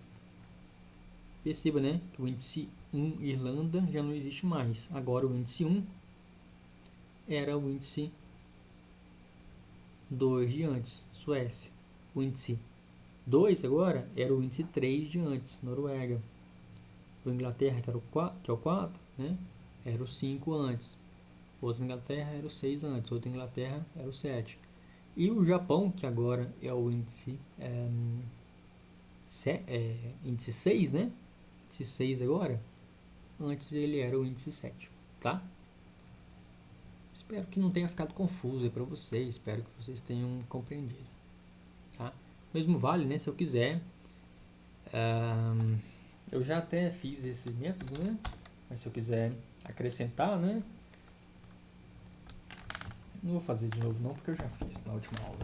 perceba, né, que o índice 1 Irlanda já não existe mais. Agora o índice 1 era o índice 2 de antes, Suécia. O índice 2 agora era o índice 3 de antes, Noruega. O Inglaterra, que é o 4, né, era o 5 antes. Outra Inglaterra era o 6 antes. Outra Inglaterra era o 7. E o Japão, que agora é o índice índice 6, né? Índice 6 agora. Antes ele era o índice 7, tá? Espero que não tenha ficado confuso aí para vocês. Espero que vocês tenham compreendido, tá? Mesmo vale, né? Se eu quiser. Eu já até fiz esse método, né? Mas se eu quiser acrescentar, né? Não vou fazer de novo não, porque eu já fiz na última aula,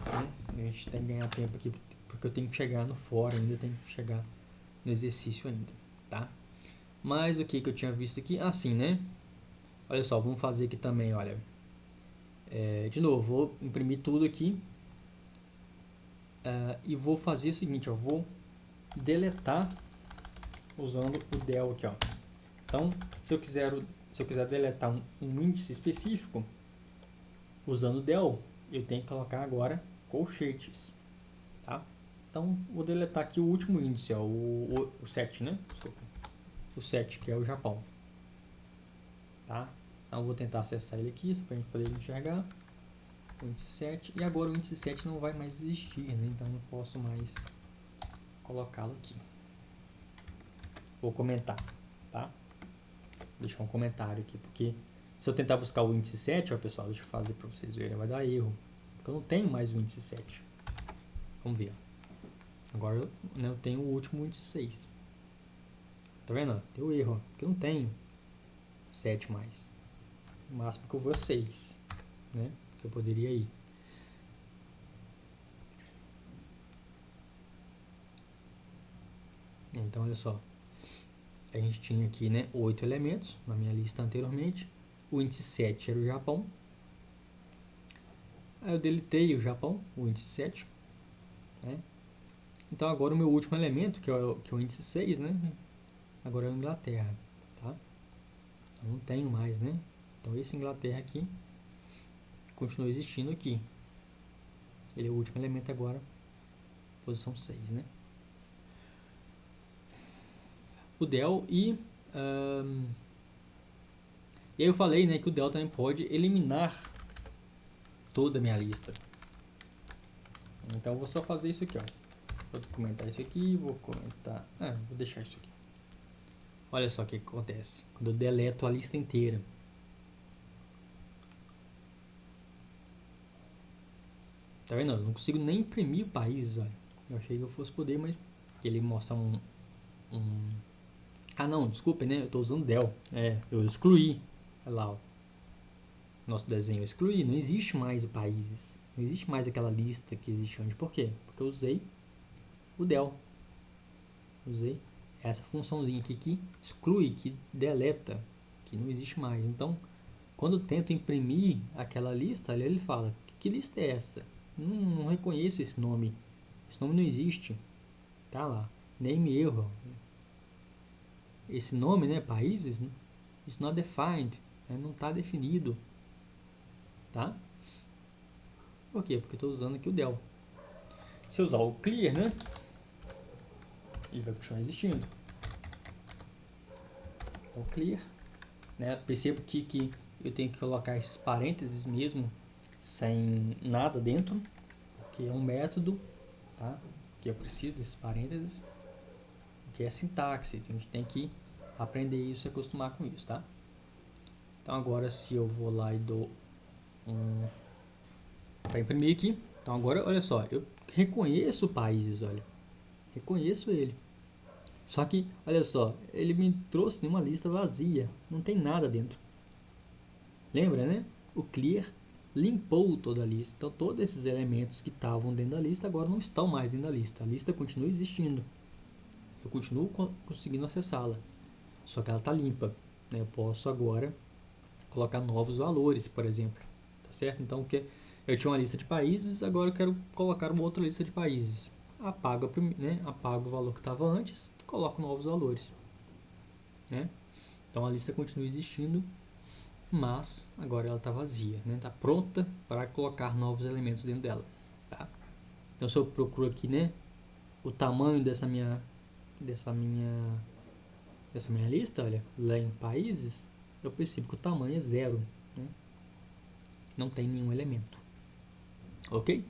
né? A gente tem que ganhar tempo aqui, porque eu tenho que chegar no fora ainda, tenho que chegar no exercício ainda, tá? Mas o que eu tinha visto aqui? Assim, né? Olha só, vamos fazer aqui também, olha. De novo, vou imprimir tudo aqui. E vou fazer o seguinte, ó. Vou deletar usando o del aqui, ó. Então, se eu quiser deletar um índice específico, usando o del, eu tenho que colocar agora colchetes, tá? Então, vou deletar aqui o último índice, ó, o 7, né? Desculpa. O 7, que é o Japão. Tá? Então, vou tentar acessar ele aqui, para a gente poder enxergar. O índice 7. E agora o índice 7 não vai mais existir, né? Então, não posso mais colocá-lo aqui. Vou comentar, tá? Deixar um comentário aqui, porque se eu tentar buscar o índice 7, ó, pessoal, deixa eu fazer para vocês verem, vai dar erro. Porque eu não tenho mais o índice 7. Vamos ver. Agora eu tenho o último índice 6. Tá vendo? Deu erro, porque eu não tenho 7 mais. O máximo que eu vou é 6, né? Que eu poderia ir. Então, olha só. A gente tinha aqui, né, 8 elementos na minha lista anteriormente. O índice 7 era o Japão. Aí eu deletei o Japão, o índice 7. Né? Então agora o meu último elemento, que é o índice 6, né? Agora é a Inglaterra. Tá? Eu não tenho mais, né? Então esse Inglaterra aqui continua existindo aqui. Ele é o último elemento agora, posição 6, né? O del e aí eu falei, né, que o del também pode eliminar toda a minha lista. Então eu vou só fazer isso aqui, ó. Vou comentar isso aqui, vou comentar... vou deixar isso aqui. Olha só o que acontece quando eu deleto a lista inteira. Tá vendo? Eu não consigo nem imprimir países, olha. Eu achei que eu fosse poder, mas ele mostra Ah, não, desculpa, né? Eu tô usando del. Eu excluí. Olha lá, ó. Nosso desenho eu excluí. Não existe mais o países. Não existe mais aquela lista que existia antes. Por quê? Porque eu usei o del. Usei essa funçãozinha aqui que exclui, que deleta, que não existe mais. Então, quando eu tento imprimir aquela lista, ele fala, que lista é essa? Não reconheço esse nome. Esse nome não existe. Tá lá. Name erro. Esse nome, né? Países, né? It's not defined. Não está definido. Tá? Por quê? Porque eu estou usando aqui o del. Se eu usar o clear, né? Ele vai continuar existindo. Então, clear. Né? Percebo que eu tenho que colocar esses parênteses mesmo, sem nada dentro, porque é um método, tá? Que eu preciso desses parênteses, que é sintaxe. A gente tem que aprender isso e acostumar com isso, tá? Então agora se eu vou lá e dou para imprimir aqui, então agora olha só, eu reconheço países, olha, reconheço ele. Só que, olha só, ele me trouxe uma lista vazia, não tem nada dentro. Lembra, né? O clear limpou toda a lista. Então, todos esses elementos que estavam dentro da lista agora não estão mais dentro da lista. A lista continua existindo. Eu continuo conseguindo acessá-la. Só que ela está limpa. Né? Eu posso agora colocar novos valores, por exemplo. Tá certo? Então, porque eu tinha uma lista de países, agora eu quero colocar uma outra lista de países. Apago o valor que estava antes, coloco novos valores. Né? Então, a lista continua existindo, mas agora ela está vazia, né? Está pronta para colocar novos elementos dentro dela, tá? Então se eu procuro aqui, né, o tamanho dessa minha lista, olha, lá em países, eu percebo que o tamanho é 0, né? Não tem nenhum elemento, ok?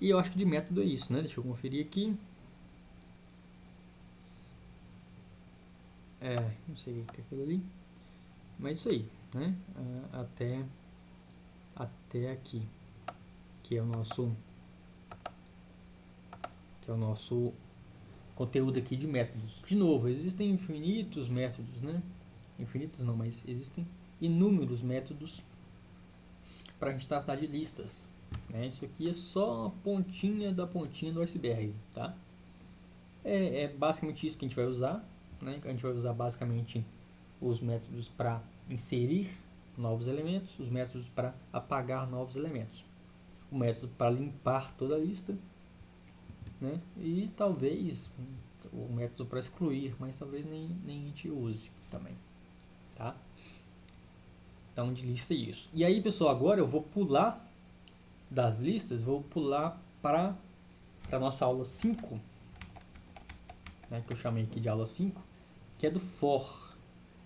E eu acho que de método é isso, né? Deixa eu conferir aqui. Não sei o que é aquilo ali, mas isso aí, né? Até aqui, que é o nosso conteúdo aqui de métodos. De novo, existem infinitos métodos, né? Infinitos não, mas existem inúmeros métodos para a gente tratar de listas. Né? Isso aqui é só a pontinha da pontinha do iceberg, tá? É basicamente isso que a gente vai usar, né? A gente vai usar basicamente os métodos para inserir novos elementos, os métodos para apagar novos elementos, o método para limpar toda a lista, né? E talvez o método para excluir, mas talvez nem a gente use também, tá? Então, de lista é isso. E aí, pessoal, agora eu vou pular das listas, vou pular para a nossa aula 5, né, que eu chamei aqui de aula 5, que é do for.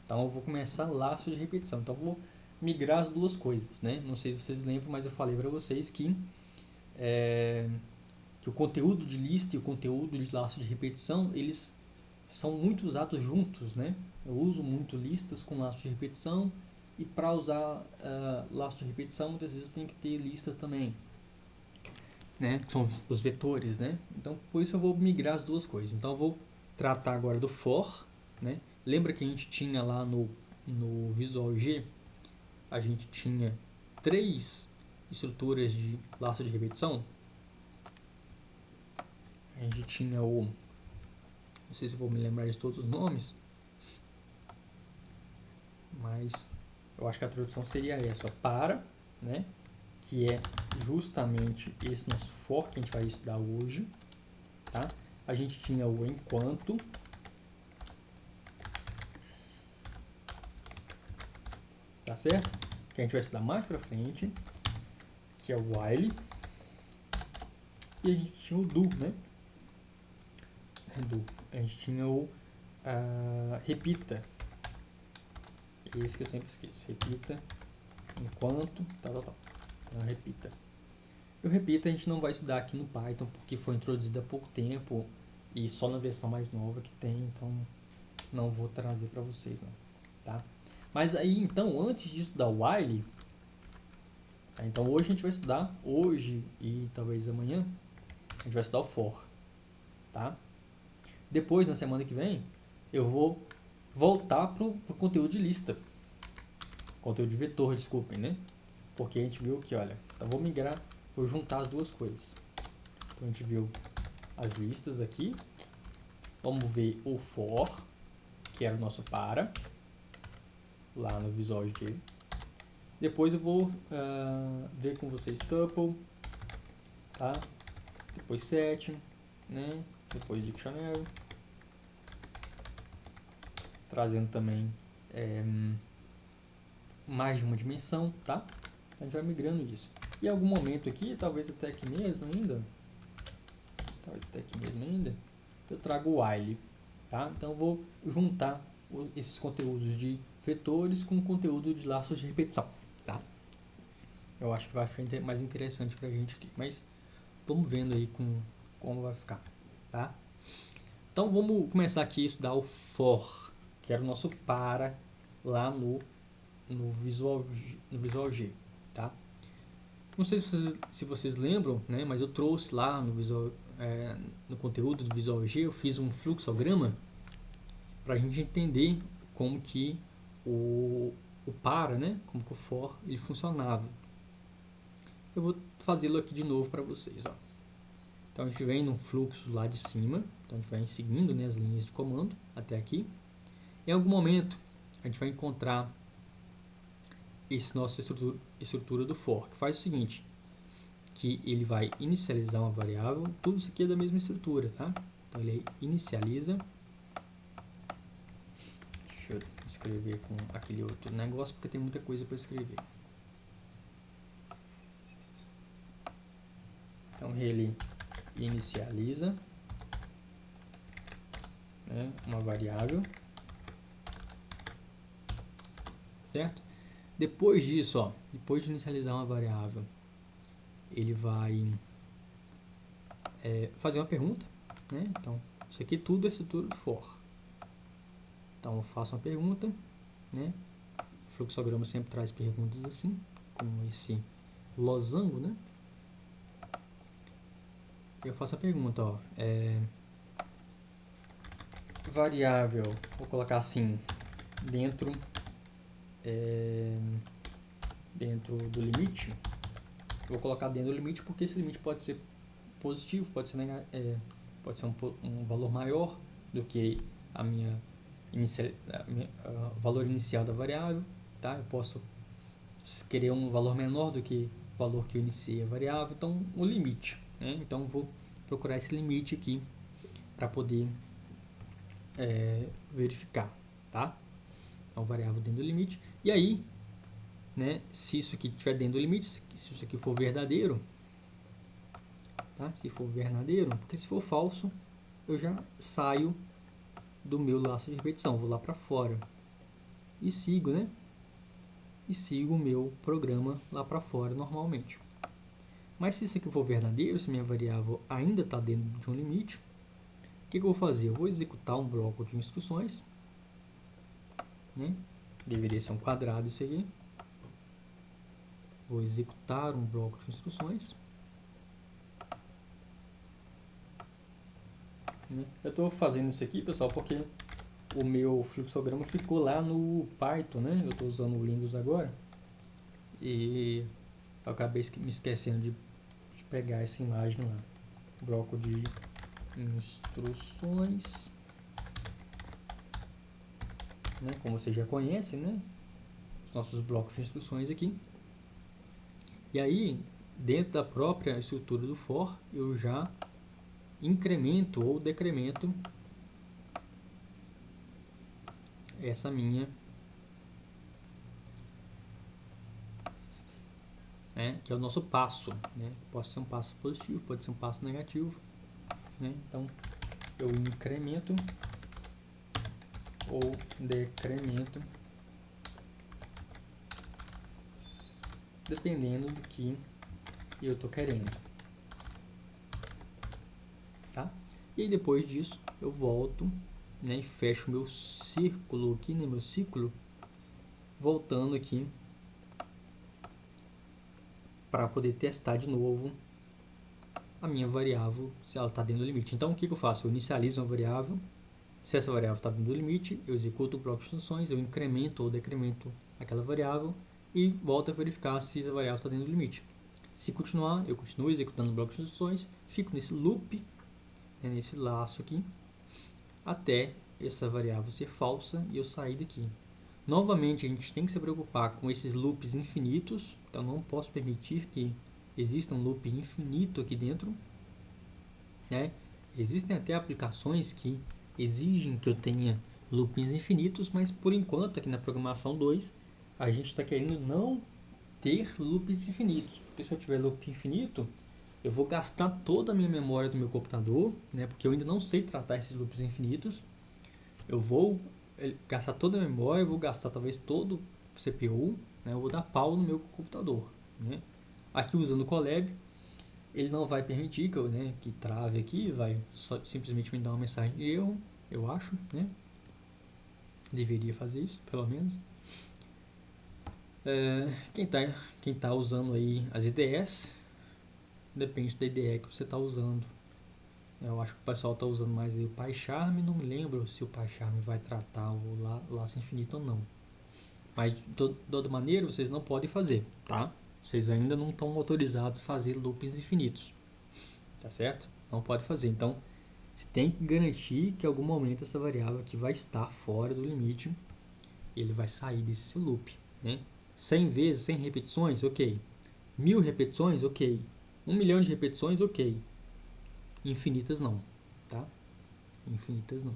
Então, eu vou começar laço de repetição. Então, eu vou migrar as duas coisas, né? Não sei se vocês lembram, mas eu falei para vocês que o conteúdo de lista e o conteúdo de laço de repetição, eles são muito usados juntos, né? Eu uso muito listas com laço de repetição, e para usar laço de repetição, muitas vezes eu tenho que ter listas também, né? Que são os vetores, né? Então, por isso eu vou migrar as duas coisas. Então, eu vou tratar agora do for, né? Lembra que a gente tinha lá no Visual G, a gente tinha 3 estruturas de laço de repetição? A gente tinha não sei se vou me lembrar de todos os nomes, mas eu acho que a tradução seria essa, para, né? Que é justamente esse nosso for que a gente vai estudar hoje, tá? A gente tinha o enquanto, tá certo? Que a gente vai estudar mais pra frente, que é o while, e a gente tinha o do, né? Do. A gente tinha o repita, esse que eu sempre esqueço, repita, enquanto, tal. Então, repita. E o repita a gente não vai estudar aqui no Python, porque foi introduzido há pouco tempo, e só na versão mais nova que tem, então não vou trazer para vocês, não, tá? Mas aí, então, antes de estudar o while, tá? Então hoje a gente vai estudar, hoje e talvez amanhã, a gente vai estudar o for, tá? Depois, na semana que vem, eu vou voltar pro conteúdo de lista, conteúdo de vetor, desculpem, né? Porque a gente viu que, olha, então vou migrar, vou juntar as duas coisas. Então a gente viu as listas aqui, vamos ver o for, que era o nosso para, lá no Visual G. Depois eu vou ver com vocês tuple, tá? Depois set, né? Depois dictionary, trazendo também mais de uma dimensão, tá? A gente vai migrando isso. E em algum momento aqui, talvez até aqui mesmo ainda, eu trago o while, tá? Então eu vou juntar esses conteúdos de vetores com conteúdo de laços de repetição, tá? Eu acho que vai ficar mais interessante pra gente aqui, mas vamos vendo aí como vai ficar, tá? Então vamos começar aqui a estudar o for, que era o nosso para lá no Visual G, tá? Não sei se vocês lembram, né? Mas eu trouxe lá no conteúdo do Visual G, eu fiz um fluxograma para a gente entender como que o para, né? Como que o for ele funcionava. Eu vou fazê-lo aqui de novo para vocês, ó. Então a gente vem no fluxo lá de cima, então a gente vai seguindo, né, as linhas de comando até aqui. Em algum momento a gente vai encontrar esse nossa estrutura do for, que faz o seguinte, que ele vai inicializar uma variável, tudo isso aqui é da mesma estrutura, tá? Então ele inicializa, deixa eu escrever com aquele outro negócio, porque tem muita coisa para escrever. Então ele inicializa, né, uma variável, certo? Depois disso, ó, depois de inicializar uma variável, ele vai fazer uma pergunta, né? Então, isso aqui tudo é estrutura do for. Então, eu faço uma pergunta, né? O fluxograma sempre traz perguntas assim, com esse losango, né? Eu faço a pergunta, ó, variável, vou colocar assim, dentro do limite. Eu vou colocar dentro do limite porque esse limite pode ser positivo, pode ser um valor maior do que a minha valor inicial da variável, tá? Eu posso querer um valor menor do que o valor que eu iniciei a variável, então o limite, né? Então vou procurar esse limite aqui para poder verificar, tá? Então variável dentro do limite, e aí, né, se isso aqui estiver dentro do limite, se isso aqui for verdadeiro, tá? Se for verdadeiro, porque se for falso, eu já saio do meu laço de repetição, vou lá para fora e sigo, né? E sigo o meu programa lá para fora normalmente. Mas se isso aqui for verdadeiro, se minha variável ainda está dentro de um limite, o que eu vou fazer? Eu vou executar um bloco de instruções, né? Deveria ser um quadrado isso aqui. Vou executar um bloco de instruções. Eu estou fazendo isso aqui, pessoal, porque o meu fluxograma ficou lá no Python, né? Eu estou usando o Windows agora e eu acabei me esquecendo de pegar essa imagem lá. Bloco de instruções, né? Como vocês já conhecem, né? Os nossos blocos de instruções aqui. E aí, dentro da própria estrutura do for, eu já incremento ou decremento essa minha, né, que é o nosso passo, né? Pode ser um passo positivo, pode ser um passo negativo, né? Então eu incremento ou decremento dependendo do que eu estou querendo, tá? E aí, depois disso eu volto, né, e fecho meu círculo aqui, né, meu ciclo, voltando aqui para poder testar de novo a minha variável, se ela está dentro do limite. Então o que eu faço? Eu inicializo uma variável, se essa variável está dentro do limite, eu executo o bloco de instruções, eu incremento ou decremento aquela variável e volto a verificar se essa variável está dentro do limite. Se continuar, eu continuo executando o bloco de instruções, fico nesse loop, né, nesse laço aqui, até essa variável ser falsa e eu sair daqui. Novamente, a gente tem que se preocupar com esses loops infinitos, então não posso permitir que exista um loop infinito aqui dentro, né? Existem até aplicações que exigem que eu tenha loops infinitos, mas por enquanto aqui na programação 2 a gente está querendo não ter loops infinitos, porque se eu tiver loop infinito eu vou gastar toda a minha memória do meu computador, né? Porque eu ainda não sei tratar esses loops infinitos. Eu vou gastar toda a memória, eu vou gastar talvez todo o CPU, né? Eu vou dar pau no meu computador, né? Aqui usando o Colab, ele não vai permitir que eu, né, que trave aqui, vai só simplesmente me dar uma mensagem de erro, eu acho, né? Deveria fazer isso, pelo menos. Quem tá usando aí as IDEs, depende da IDE que você está usando. Eu acho que o pessoal está usando mais aí o PyCharm, não me lembro se o PyCharm vai tratar o laço infinito ou não. Mas de toda maneira vocês não podem fazer, tá? Vocês ainda não estão autorizados a fazer loops infinitos, tá certo? Não pode fazer. Então você tem que garantir que em algum momento essa variável aqui vai estar fora do limite e ele vai sair desse seu loop, né? 100 vezes, 100 repetições, ok. 1000 repetições, ok. 1 milhão de repetições, ok. Infinitas não, tá? Infinitas não.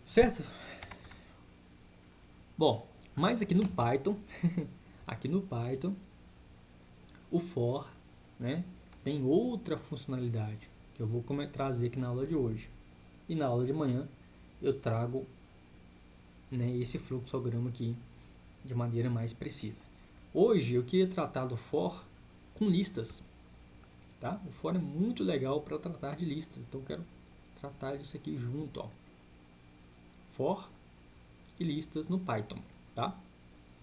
Certo? Bom, mas aqui no Python, o for, né, tem outra funcionalidade que eu vou trazer aqui na aula de hoje. E na aula de manhã eu trago, né, esse fluxograma aqui de maneira mais precisa. Hoje eu queria tratar do for com listas, tá? O for é muito legal para tratar de listas, então eu quero tratar disso aqui junto, ó. For e listas no Python, tá?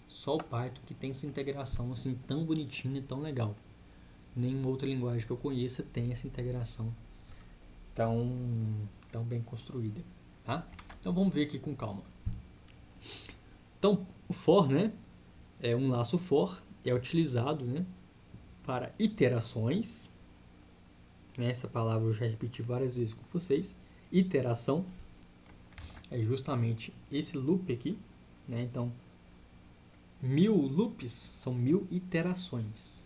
Só o Python que tem essa integração assim tão bonitinha e tão legal. Nenhuma outra linguagem que eu conheça tem essa integração tão bem construída, tá? Então vamos ver aqui com calma. Então o for, né, é um laço for, é utilizado, né, para iterações, né, essa palavra eu já repeti várias vezes com vocês, iteração, é justamente esse loop aqui, né? Então, 1000 loops são 1000 iterações,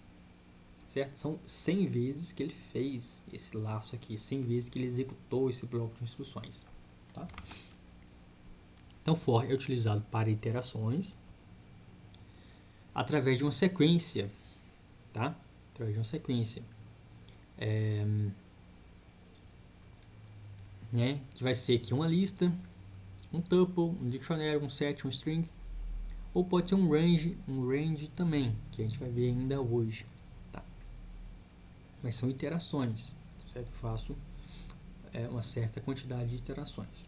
certo? São 100 vezes que ele fez esse laço aqui, 100 vezes que ele executou esse bloco de instruções, tá? Então, for é utilizado para iterações através de uma sequência, tá? Através de uma sequência, né? Que vai ser aqui uma lista, um tuple, um dictionary, um set, um string, ou pode ser um range também, que a gente vai ver ainda hoje, tá? Mas são iterações, certo? Eu faço uma certa quantidade de iterações.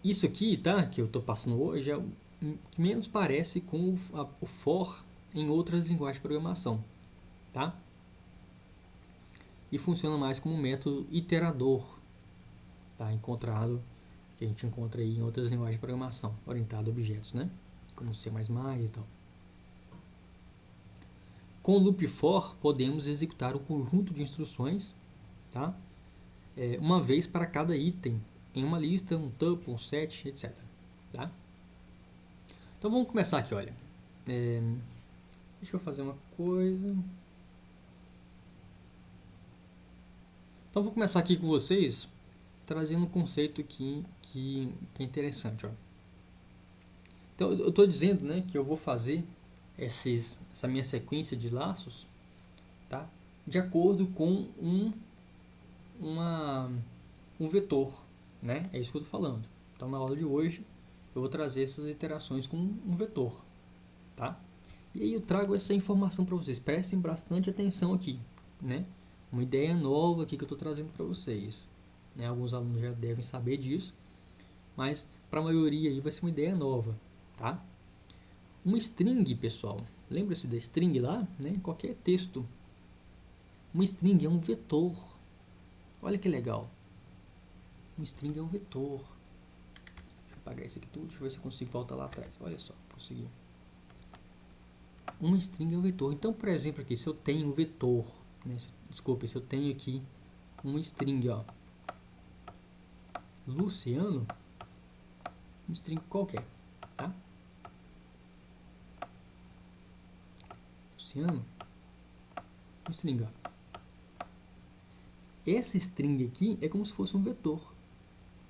Isso aqui, tá? Que eu estou passando hoje é o que menos parece com o for em outras linguagens de programação, tá? E funciona mais como um método iterador, tá? Que a gente encontra aí em outras linguagens de programação, orientado a objetos, né? Como C++ e tal. Com o loop for, podemos executar um conjunto de instruções, tá? Uma vez para cada item, em uma lista, um tuple, um set, etc. Tá? Então vamos começar aqui, olha. Deixa eu fazer uma coisa. Então vou começar aqui com vocês, trazendo um conceito aqui que é interessante, ó. Então eu estou dizendo, né, que eu vou fazer essa minha sequência de laços, tá? De acordo com um vetor, né? É isso que eu estou falando. Então na aula de hoje eu vou trazer essas iterações com um vetor, tá? E aí eu trago essa informação para vocês. Prestem bastante atenção aqui, né? Uma ideia nova aqui que eu estou trazendo para vocês, né? Alguns alunos já devem saber disso, mas para a maioria aí vai ser uma ideia nova, tá? Um string, pessoal, lembra-se da string lá, né? Qualquer texto. Um string é um vetor. Olha que legal. Um string é um vetor. Deixa eu apagar isso aqui tudo, deixa eu ver se eu consigo voltar lá atrás. Olha só, consegui. Um string é um vetor. Então, por exemplo, aqui, se eu tenho um vetor, né? Desculpa, se eu tenho aqui um string, ó, Luciano, um string qualquer, tá? Luciano, um string, ó. Esse string aqui é como se fosse um vetor.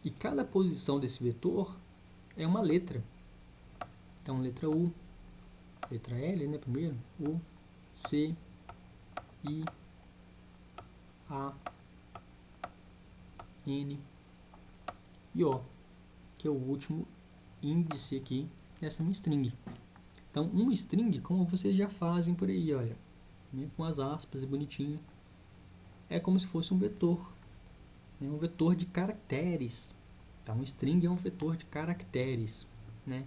E cada posição desse vetor é uma letra. Então, letra U, letra L, né, primeiro, U, C, I, A, N e O, que é o último índice aqui dessa minha string. Então, uma string, como vocês já fazem por aí, olha, né, com as aspas e bonitinho, é como se fosse um vetor, né, um vetor de caracteres. Então, um string é um vetor de caracteres, né?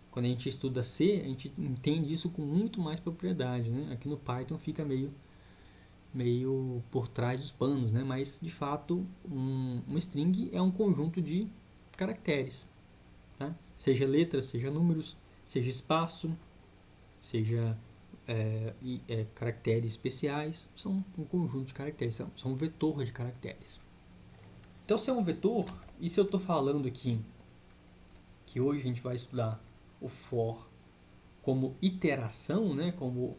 Quando a gente estuda C, a gente entende isso com muito mais propriedade, né? Aqui no Python fica meio por trás dos panos, né? Mas de fato um string é um conjunto de caracteres, tá? Seja letras, seja números, seja espaço, seja caracteres especiais, são um conjunto de caracteres, são um vetor de caracteres. Então, se é um vetor, e se eu estou falando aqui que hoje a gente vai estudar o for como iteração, né? Como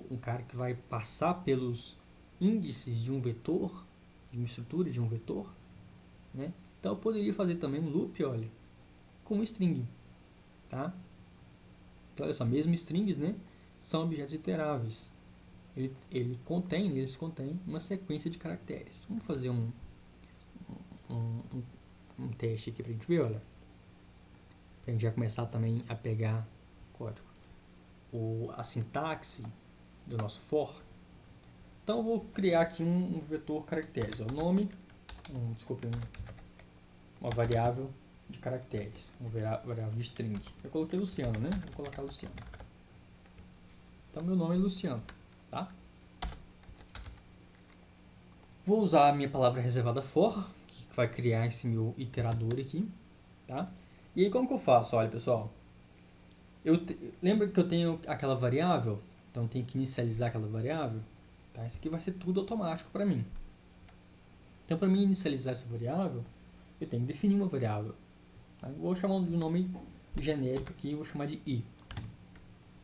um cara que vai passar pelos índices de um vetor, de uma estrutura de um vetor, né? Então eu poderia fazer também um loop, olha, com um string, tá? Então olha só, mesmo strings, né, são objetos iteráveis. Eles contêm uma sequência de caracteres. Vamos fazer um teste aqui pra gente ver, olha. Pra gente já começar também a pegar código. A sintaxe do nosso for. Então eu vou criar aqui um vetor caracteres. O nome, uma variável de caracteres, uma variável de string. Eu coloquei Luciano, né? Vou colocar Luciano. Então meu nome é Luciano, tá? Vou usar a minha palavra reservada for, que vai criar esse meu iterador aqui, tá? E aí como que eu faço? Olha, pessoal, lembra que eu tenho aquela variável? Então eu tenho que inicializar aquela variável. Tá? Isso aqui vai ser tudo automático para mim. Então, para mim inicializar essa variável, eu tenho que definir uma variável. Tá? Eu vou chamar de um nome genérico aqui, eu vou chamar de i.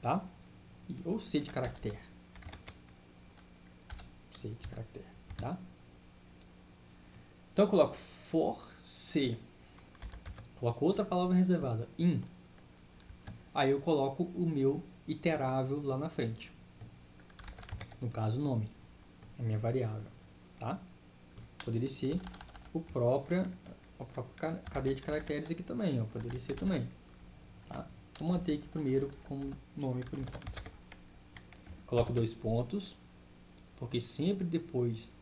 Tá? I, ou c de caractere. C de caractere. Tá? Então, eu coloco for c. Coloco outra palavra reservada, in. Aí eu coloco o meu iterável lá na frente. No caso, nome. A minha variável. Tá? Poderia ser a própria cadeia de caracteres aqui também. Ó, poderia ser também. Tá? Vou manter aqui primeiro como nome por enquanto. Coloco 2 pontos. Porque sempre depois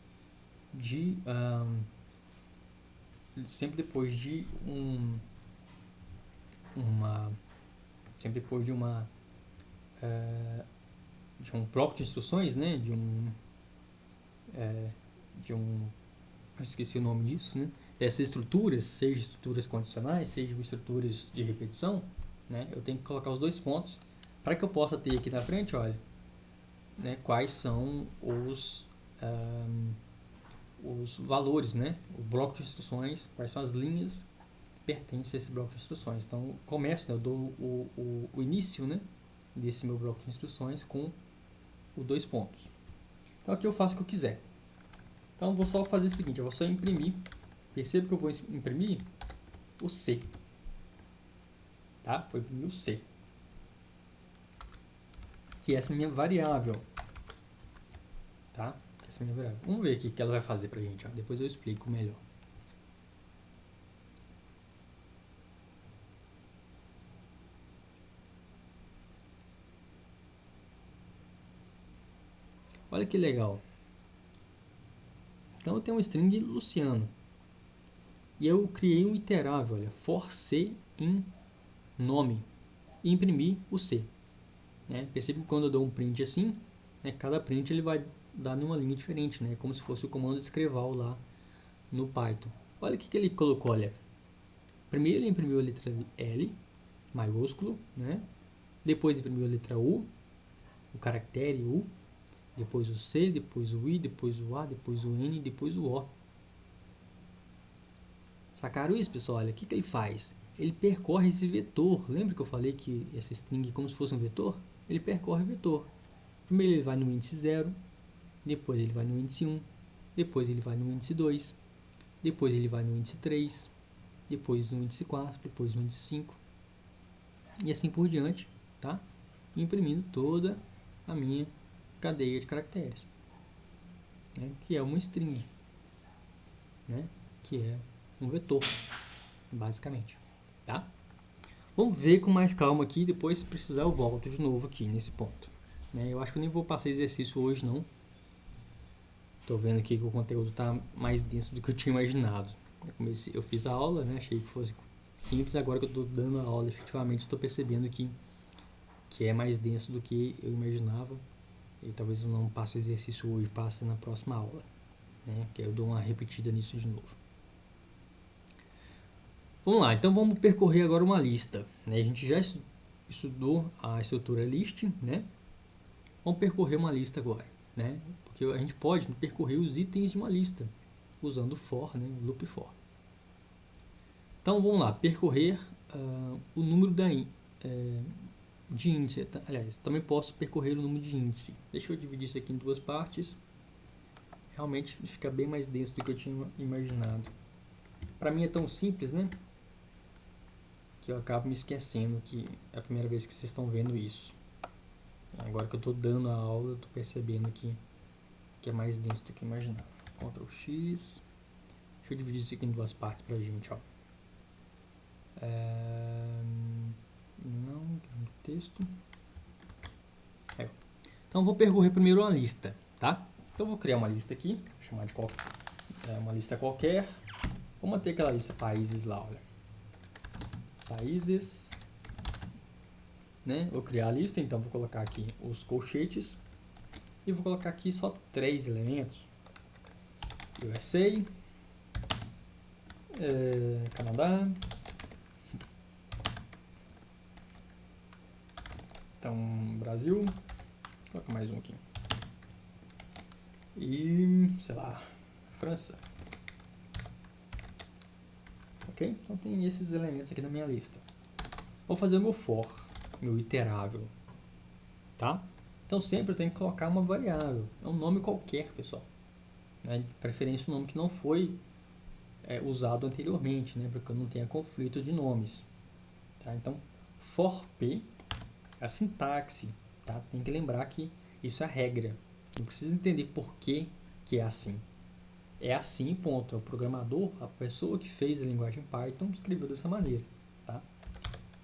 de sempre depois de de um bloco de instruções, né, eu esqueci o nome disso, né, dessas estruturas, seja estruturas condicionais, seja estruturas de repetição, né, eu tenho que colocar os 2 pontos para que eu possa ter aqui na frente, olha, né, quais são os valores, né, o bloco de instruções, quais são as linhas que pertencem a esse bloco de instruções. Então, eu começo, né, eu dou o início, né, desse meu bloco de instruções com os 2 pontos. Então, aqui eu faço o que eu quiser. Então, eu vou só fazer o seguinte, eu vou só imprimir. Perceba que eu vou imprimir o C. Tá? Vou imprimir o C. Que é essa minha variável. Tá? Essa é a minha variável. Vamos ver aqui o que ela vai fazer pra gente. Ó. Depois eu explico melhor. Olha que legal. Então eu tenho um string Luciano. E eu criei um iterável, olha, for C em nome. E imprimi o C. Né? Percebe que quando eu dou um print assim, né, cada print ele vai dar numa linha diferente, né? Como se fosse o comando escreval lá no Python. Olha o que ele colocou, olha. Primeiro ele imprimiu a letra L, maiúsculo, né? Depois imprimiu a letra U, o caractere U, depois o C, depois o I, depois o A, depois o N, depois o O. Sacaram isso, pessoal? Olha, o que ele faz? Ele percorre esse vetor. Lembra que eu falei que essa string é como se fosse um vetor? Ele percorre o vetor. Primeiro ele vai no índice 0, depois ele vai no índice 1, depois ele vai no índice 2, depois ele vai no índice 3, depois no índice 4, depois no índice 5 e assim por diante, tá? Imprimindo toda a minha cadeia de caracteres, né? Que é uma string, né? Que é um vetor, basicamente, tá? Vamos ver com mais calma aqui, depois se precisar eu volto de novo aqui nesse ponto, né? Eu acho que eu nem vou passar exercício hoje não. Tô vendo aqui que o conteúdo tá mais denso do que eu tinha imaginado. Eu fiz a aula, né? Achei que fosse simples, agora que eu tô dando a aula, efetivamente estou percebendo que é mais denso do que eu imaginava. E talvez eu não passe o exercício hoje, passe na próxima aula, né? Que aí eu dou uma repetida nisso de novo. Vamos lá, então vamos percorrer agora uma lista, né? A gente já estudou a estrutura list, né? Vamos percorrer uma lista agora, né? Porque a gente pode percorrer os itens de uma lista usando for, né? Loop for. Então vamos lá, percorrer o número de índice. Aliás, também posso percorrer o número de índice. Deixa eu dividir isso aqui em 2 partes. Realmente fica bem mais denso do que eu tinha imaginado. Para mim é tão simples, né? Que eu acabo me esquecendo que é a primeira vez que vocês estão vendo isso. Agora que eu estou dando a aula, eu estou percebendo que é mais denso do que eu imaginava. Ctrl X. Deixa eu dividir isso aqui em 2 partes pra gente, ó. Não, texto. Então eu vou percorrer primeiro uma lista, tá? Então eu vou criar uma lista aqui, vou chamar de uma lista qualquer. Vou manter aquela lista países lá, olha. Países, né? Vou criar a lista, então vou colocar aqui os colchetes e vou colocar aqui só 3 elementos. USA, Canadá. Então, Brasil. Vou colocar mais um aqui. e, sei lá, França. Ok? Então tem esses elementos aqui na minha lista. Vou fazer o meu for, meu iterável, tá? Então sempre eu tenho que colocar uma variável. É um nome qualquer, pessoal. Né? De preferência um nome que não foi usado anteriormente, né? Porque eu não tenha conflito de nomes. Tá? Então, for p, a sintaxe, tá? Tem que lembrar que isso é a regra. Não precisa entender por que é assim. É assim, ponto. É o programador, a pessoa que fez a linguagem Python, escreveu dessa maneira. Tá?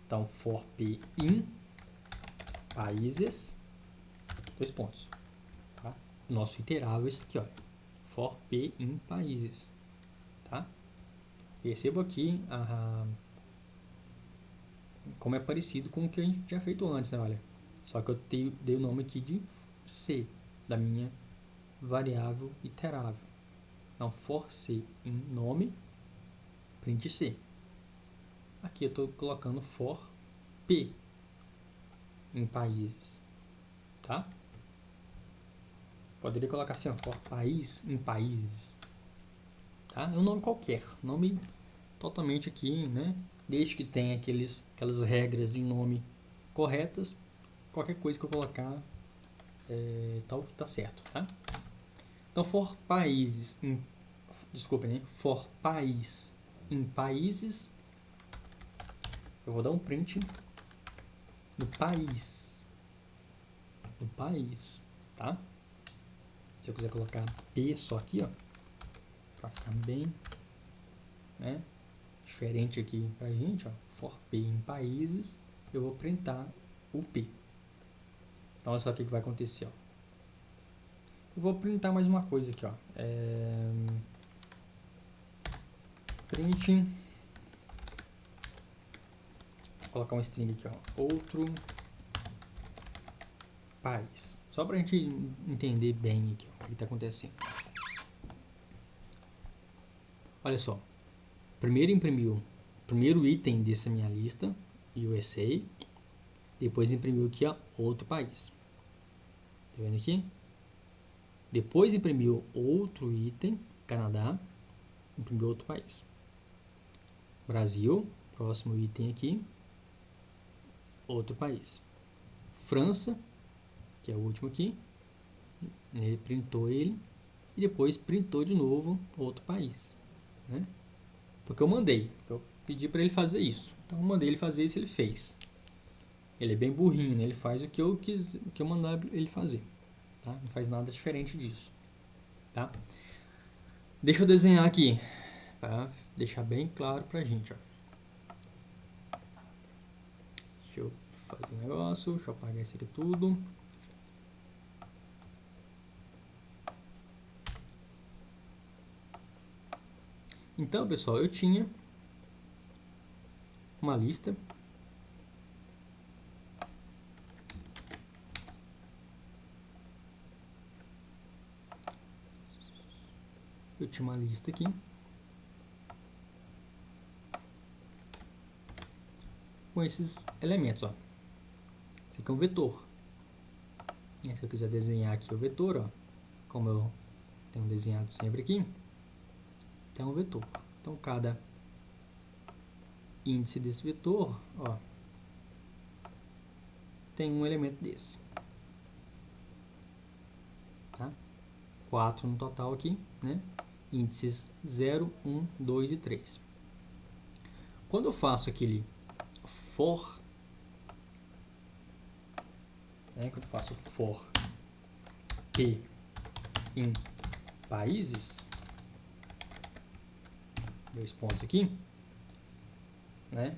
Então, for p in países, dois pontos. Tá? Nosso iterável é isso aqui, ó. For p in países. Tá? Perceba aqui como é parecido com o que a gente tinha feito antes, né? Olha, só que eu dei o nome aqui de C, da minha variável iterável. Então, for C em nome, print C. Aqui eu estou colocando for P em países, tá? Poderia colocar assim, ó, for país em países, tá? É um nome qualquer, nome totalmente aqui, né? Desde que tenha aquelas regras de nome corretas, qualquer coisa que eu colocar tá certo, tá? Então, for países em, desculpa, né? For país em países, eu vou dar um print no país, tá? Se eu quiser colocar P só aqui, ó, para ficar bem, né, diferente aqui pra gente, ó, for P em países, eu vou printar o P. Então, olha só o que vai acontecer, ó. Eu vou printar mais uma coisa aqui, ó. Print, vou colocar um string aqui, ó, outro país. Só pra gente entender bem aqui, ó, o que está acontecendo. Olha só. Primeiro imprimiu o primeiro item dessa minha lista, USA. Depois imprimiu aqui, ó, outro país. Tá vendo aqui? Depois imprimiu outro item, Canadá. Imprimiu outro país. Brasil, próximo item aqui, outro país. França, que é o último aqui, ele printou ele e depois printou de novo outro país, né? Porque eu mandei, porque eu pedi para ele fazer isso. Então eu mandei ele fazer isso, ele fez. Ele é bem burrinho, né? Ele faz o que eu mandar ele fazer, tá? Não faz nada diferente disso, tá? Deixa eu desenhar aqui, para deixar bem claro pra gente, ó. Deixa eu fazer um negócio, deixa eu apagar isso aqui tudo. Então, pessoal, eu tinha uma lista. Eu tinha uma lista aqui. Com esses elementos, ó. Esse aqui é um vetor. E se eu quiser desenhar aqui o vetor, ó, como eu tenho desenhado sempre aqui, tem um vetor. Então, cada índice desse vetor, ó, tem um elemento desse. Tá? 4 no total aqui, né? Índices 0, 1, 2 e 3. Quando eu faço aquele for, né? Quando eu faço for p em países, dois pontos aqui, né?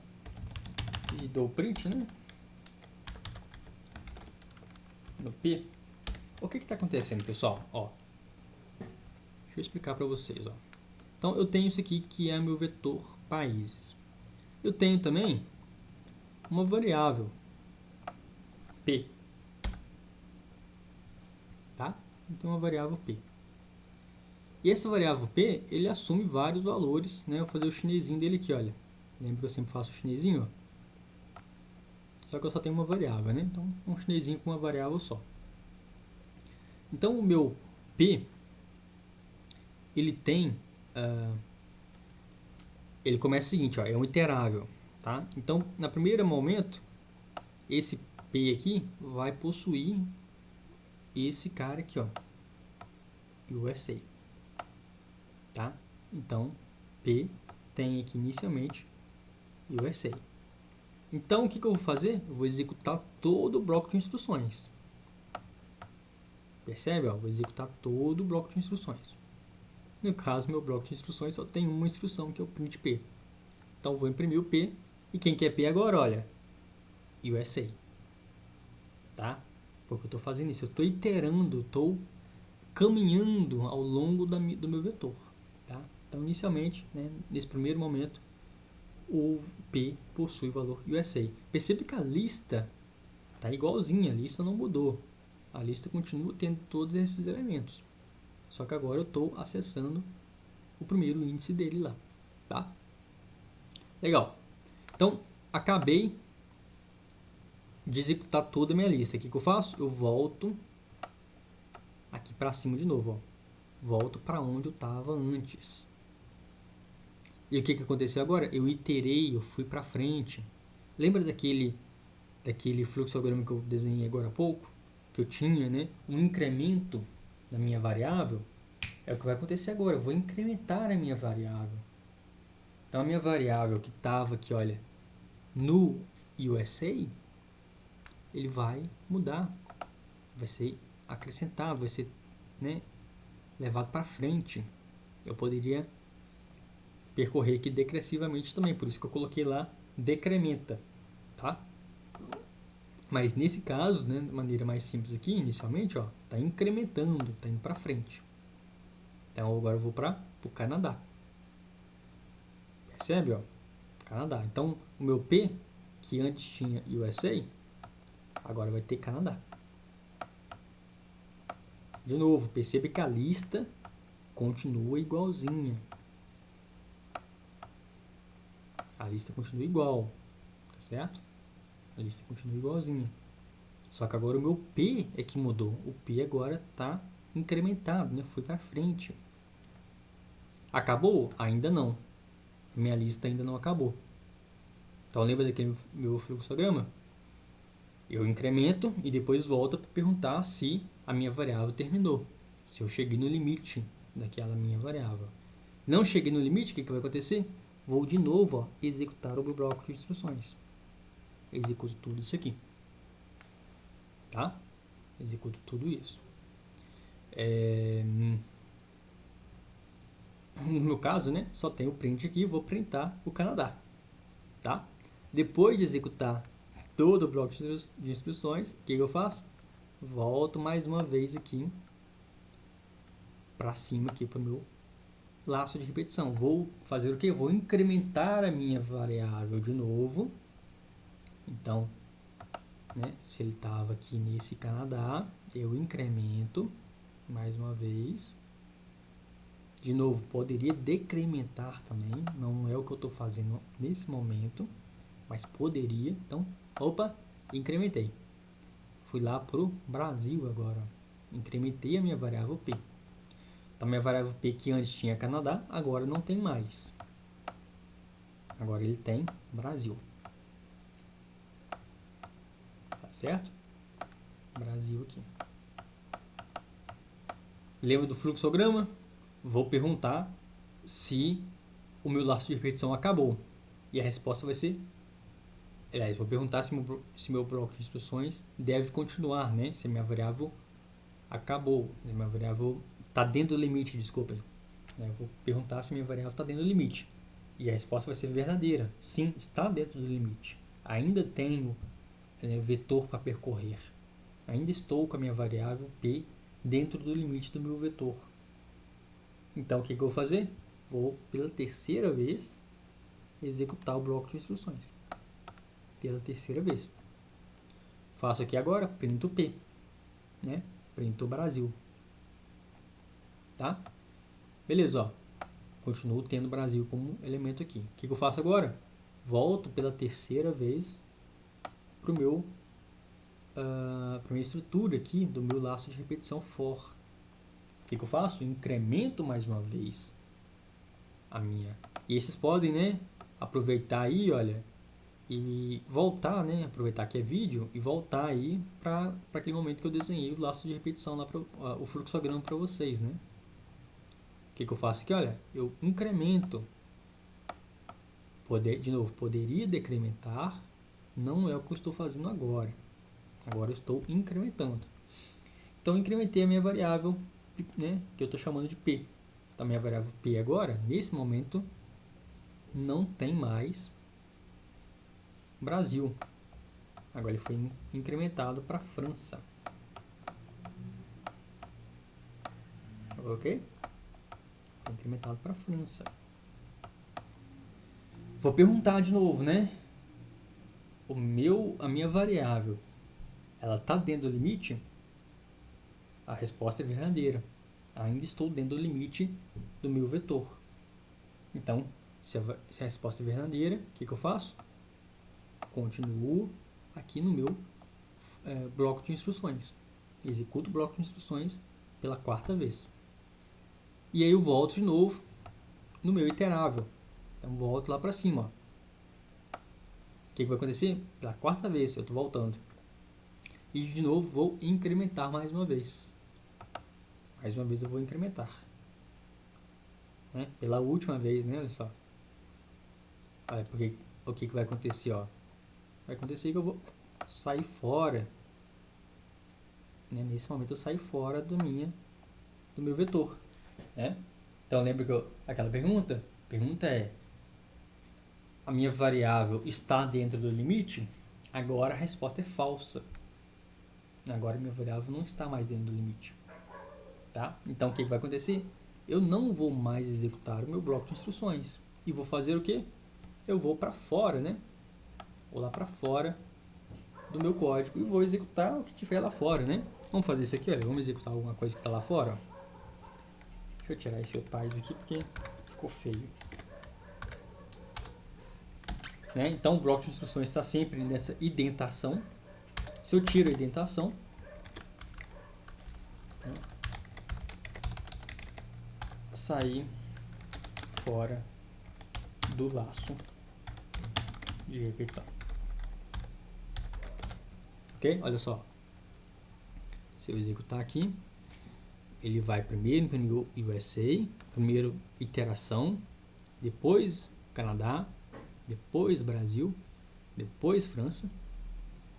E dou print, né? No p. O que está acontecendo, pessoal? Ó, deixa eu explicar para vocês, ó. Então eu tenho isso aqui que é meu vetor países. Eu tenho também uma variável p, tá? Então uma variável p. E essa variável p, ele assume vários valores, né? Eu vou fazer o chinesinho dele aqui, olha. Lembra que eu sempre faço o chinesinho, ó? Só que eu só tenho uma variável, né? Então um chinesinho com uma variável só. Então o meu p, ele tem... ele começa o seguinte, ó, é um iterável, tá? Então, no primeiro momento, esse P aqui vai possuir esse cara aqui, ó, USA, tá? Então, P tem aqui inicialmente USA. Então, o que eu vou fazer? Eu vou executar todo o bloco de instruções. Percebe? Ó, vou executar todo o bloco de instruções. No caso, meu bloco de instruções só tem uma instrução, que é o print P. Então, vou imprimir o P. E quem quer P agora? Olha, USA. Tá? Porque eu estou fazendo isso. Eu estou iterando, estou caminhando ao longo do meu vetor. Tá? Então, inicialmente, né, nesse primeiro momento, o P possui o valor USA. Percebe que a lista está igualzinha, a lista não mudou. A lista continua tendo todos esses elementos. Só que agora eu estou acessando o primeiro índice dele lá. Tá? Legal. Então, acabei de executar toda a minha lista. O que eu faço? Eu volto aqui para cima de novo. Ó. Volto para onde eu estava antes. E o que aconteceu agora? Eu iterei, eu fui para frente. Lembra daquele fluxograma que eu desenhei agora há pouco? Que eu tinha, né, um incremento da minha variável? É o que vai acontecer agora. Eu vou incrementar a minha variável. Então, a minha variável que estava aqui, olha, no USA, ele vai mudar. Vai ser acrescentado, vai ser, né, levado para frente. Eu poderia percorrer aqui decrescivamente também, por isso que eu coloquei lá decrementa, tá? Mas nesse caso, né, de maneira mais simples aqui, inicialmente, ó, tá incrementando, tá indo para frente. Então agora eu vou para o Canadá. Percebe, ó? Canadá. Então o meu P, que antes tinha USA, agora vai ter Canadá. De novo, percebe que a lista continua igualzinha. A lista continua igual, tá certo? A lista continua igualzinha. Só que agora o meu P é que mudou. O P agora está incrementado, né? Foi para frente. Acabou? Ainda não. Minha lista ainda não acabou. Então lembra daquele meu fluxograma? Eu incremento e depois volto para perguntar se a minha variável terminou. Se eu cheguei no limite daquela minha variável. Não cheguei no limite, o que vai acontecer? Vou de novo, ó, executar o meu bloco de instruções. Executo tudo isso aqui. Tá? Executo tudo isso. No meu caso, né, só tem o print aqui, vou printar o Canadá. Tá? Depois de executar todo o bloco de instruções, o que eu faço? Volto mais uma vez aqui para cima aqui para o meu laço de repetição. Vou fazer o que? Vou incrementar a minha variável de novo. Então, né, se ele estava aqui nesse Canadá, eu incremento mais uma vez. De novo, poderia decrementar também, não é o que eu estou fazendo nesse momento, mas poderia. Então, opa, incrementei. Fui lá para o Brasil agora. Incrementei a minha variável P. Então, minha variável P que antes tinha Canadá, agora não tem mais. Agora ele tem Brasil. Tá certo? Brasil aqui. Lembra do fluxograma? Vou perguntar se o meu laço de repetição acabou. E a resposta vai ser... Aliás, vou perguntar se meu bloco de instruções deve continuar, né? Se a minha variável acabou. Se a minha variável está dentro do limite, desculpem. Eu vou perguntar se minha variável está dentro do limite. E a resposta vai ser verdadeira. Sim, está dentro do limite. Ainda tenho vetor para percorrer. Ainda estou com a minha variável P dentro do limite do meu vetor. Então, o que eu vou fazer? Vou, pela terceira vez, executar o bloco de instruções. Pela terceira vez. Faço aqui agora, printo P. Né? Printo Brasil. Tá? Beleza, ó. Continuo tendo Brasil como elemento aqui. O que eu faço agora? Volto pela terceira vez para a minha estrutura aqui do meu laço de repetição for. que eu faço? Incremento mais uma vez a minha. E vocês podem, né, aproveitar aí, olha, e voltar, né, aproveitar que é vídeo e voltar aí para aquele momento que eu desenhei o laço de repetição lá, o fluxograma para vocês, né? O que eu faço aqui? Olha, eu incremento. De novo, poderia decrementar, não é o que eu estou fazendo agora. Agora eu estou incrementando. Então, incrementei a minha variável, né, que eu estou chamando de P. Então, a minha variável P agora, nesse momento, não tem mais Brasil. Agora ele foi incrementado para França. Ok? Foi incrementado para França. Vou perguntar de novo, né? A minha variável, ela está dentro do limite? A resposta é verdadeira. Ainda estou dentro do limite do meu vetor. Então, se a resposta é verdadeira, o que eu faço? Continuo aqui no meu bloco de instruções. Executo o bloco de instruções pela quarta vez. E aí eu volto de novo no meu iterável. Então, volto lá para cima. Ó. O que vai acontecer? Pela quarta vez eu estou voltando. E de novo vou incrementar mais uma vez. Mais uma vez eu vou incrementar. Né? Pela última vez, né? Olha só. Olha, porque o que vai acontecer? Ó? Vai acontecer que eu vou sair fora. Né? Nesse momento eu saio fora do meu vetor. Né? Então lembra que aquela pergunta? A pergunta é: a minha variável está dentro do limite? Agora a resposta é falsa. Agora a minha variável não está mais dentro do limite. Tá? Então o que vai acontecer? Eu não vou mais executar o meu bloco de instruções. E vou fazer o quê? Eu vou para fora, né? Vou lá para fora do meu código e vou executar o que tiver lá fora, né? Vamos fazer isso aqui, olha. Vamos executar alguma coisa que está lá fora. Ó. Deixa eu tirar esse opaz aqui porque ficou feio. Né? Então o bloco de instruções está sempre nessa indentação. Se eu tiro a indentação, né? Sair fora do laço de repetição. Ok? Olha só. Se eu executar aqui, ele vai primeiro imprimir o USA, primeiro iteração, depois Canadá, depois Brasil, depois França.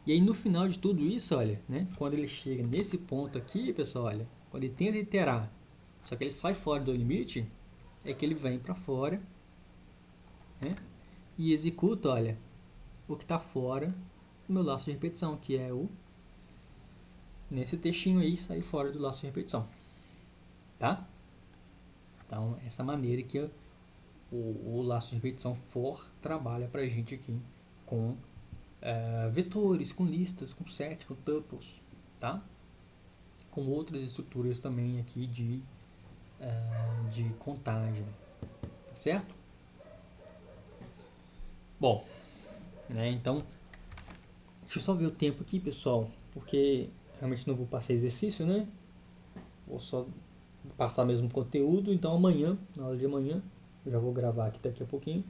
E aí no final de tudo isso, olha, né, quando ele chega nesse ponto aqui, pessoal, olha, quando ele tenta iterar, só que ele sai fora do limite, é que ele vem para fora, né, e executa, olha, o que está fora do meu laço de repetição, que é o nesse textinho aí, sair fora do laço de repetição. Tá? Então, essa maneira que o laço de repetição for trabalha para a gente aqui com vetores, com listas, com set, com tuples, tá? Com outras estruturas também aqui de contagem, tá certo? Bom, né, então, deixa eu só ver o tempo aqui, pessoal, porque realmente não vou passar exercício, né? Vou só passar mesmo conteúdo, então amanhã, na aula de amanhã, eu já vou gravar aqui daqui a pouquinho,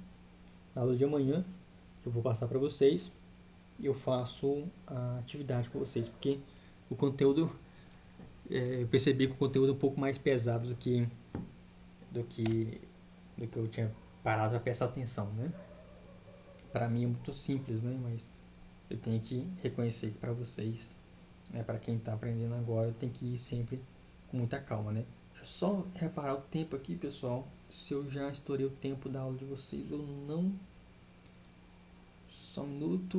na aula de amanhã, que eu vou passar para vocês, eu faço a atividade com vocês, porque o conteúdo, eu percebi que o conteúdo é um pouco mais pesado do que eu tinha parado para prestar atenção, né? Para mim é muito simples, né? Mas eu tenho que reconhecer que para vocês, né? Para quem está aprendendo agora, tem que ir sempre com muita calma, né? Deixa eu só reparar o tempo aqui, pessoal. Se eu já estourei o tempo da aula de vocês ou não. Só um minuto.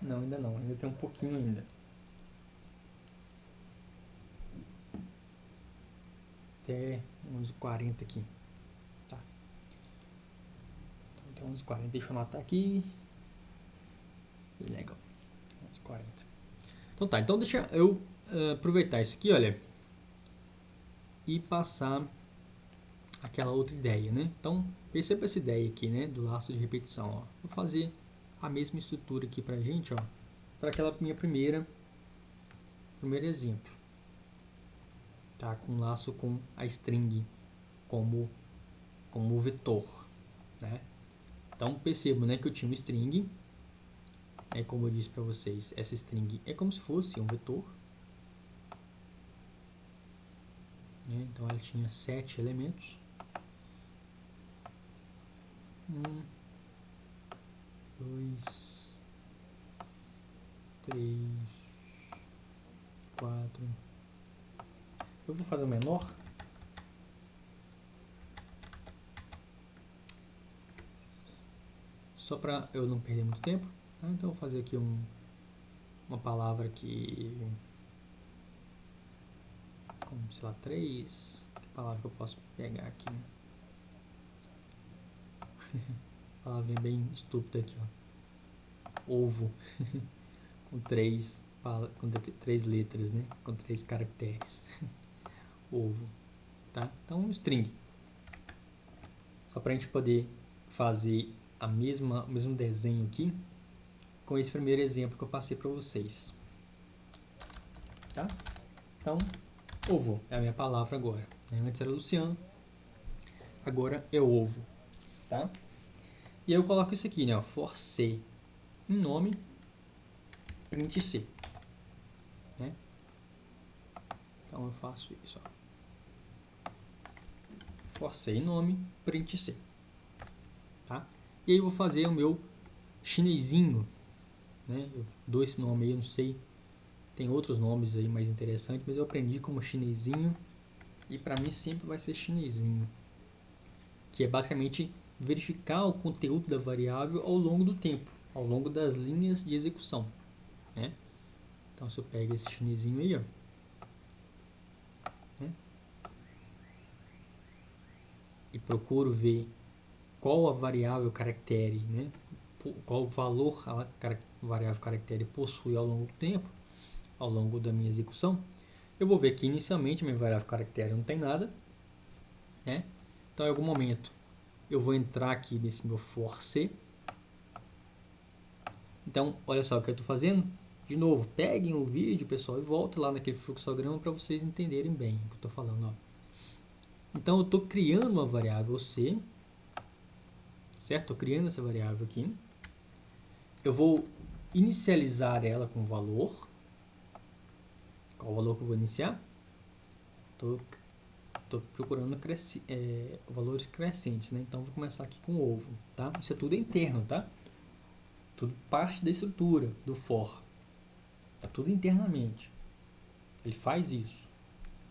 Não, ainda não. Ainda tem um pouquinho ainda. Até 11h40 aqui. Tá. Então, até 11h40. Deixa eu anotar aqui. Legal. 11h40. Então tá. Então deixa eu aproveitar isso aqui, olha. E passar aquela outra ideia, né? Então, perceba essa ideia aqui, né, do laço de repetição, ó. Vou fazer a mesma estrutura aqui pra gente, ó, para aquela minha primeiro exemplo, tá? Com laço com a string como vetor, né? Então, percebam, né, que eu tinha um string, como eu disse para vocês, essa string é como se fosse um vetor, né? Então, ela tinha 7 elementos. 1, 2, 3, 4. Eu vou fazer o menor. Só para eu não perder muito tempo. Tá? Então, eu vou fazer aqui uma palavra que... como, sei lá, 3. Que palavra que eu posso pegar aqui? Palavrinha bem estúpida aqui, ó. Ovo. com 3 letras, né? Com 3 caracteres. Ovo. Tá? Então, um string. Só para a gente poder fazer o mesmo desenho aqui com esse primeiro exemplo que eu passei para vocês. Tá? Então, ovo é a minha palavra agora. Antes era Luciano, agora é ovo. Tá? E aí eu coloco isso aqui, né? Ó, for C em nome, print C. Né? Então eu faço isso. Ó. For C em nome, print C. Tá? E aí eu vou fazer o meu chinesinho. Né? Eu dou esse nome aí, eu não sei. Tem outros nomes aí mais interessantes, mas eu aprendi como chinesinho. E para mim sempre vai ser chinesinho. Que é basicamente verificar o conteúdo da variável ao longo do tempo, ao longo das linhas de execução, né? Então, se eu pego esse chinesinho aí, ó, né, e procuro ver qual a variável caractere, né, qual o valor a variável caractere possui ao longo do tempo, ao longo da minha execução, eu vou ver que inicialmente minha variável caractere não tem nada, né? Então, em algum momento, eu vou entrar aqui nesse meu for C. Então, olha só o que eu estou fazendo. De novo, peguem o vídeo, pessoal, e voltem lá naquele fluxograma para vocês entenderem bem o que eu estou falando. Ó. Então, eu estou criando uma variável C, certo? Estou criando essa variável aqui. Eu vou inicializar ela com valor. Qual o valor que eu vou iniciar? Estou procurando valores crescentes, né? Então, vou começar aqui com ovo, tá? Isso é tudo interno, tá? Tudo parte da estrutura do for. Está tudo internamente. Ele faz isso.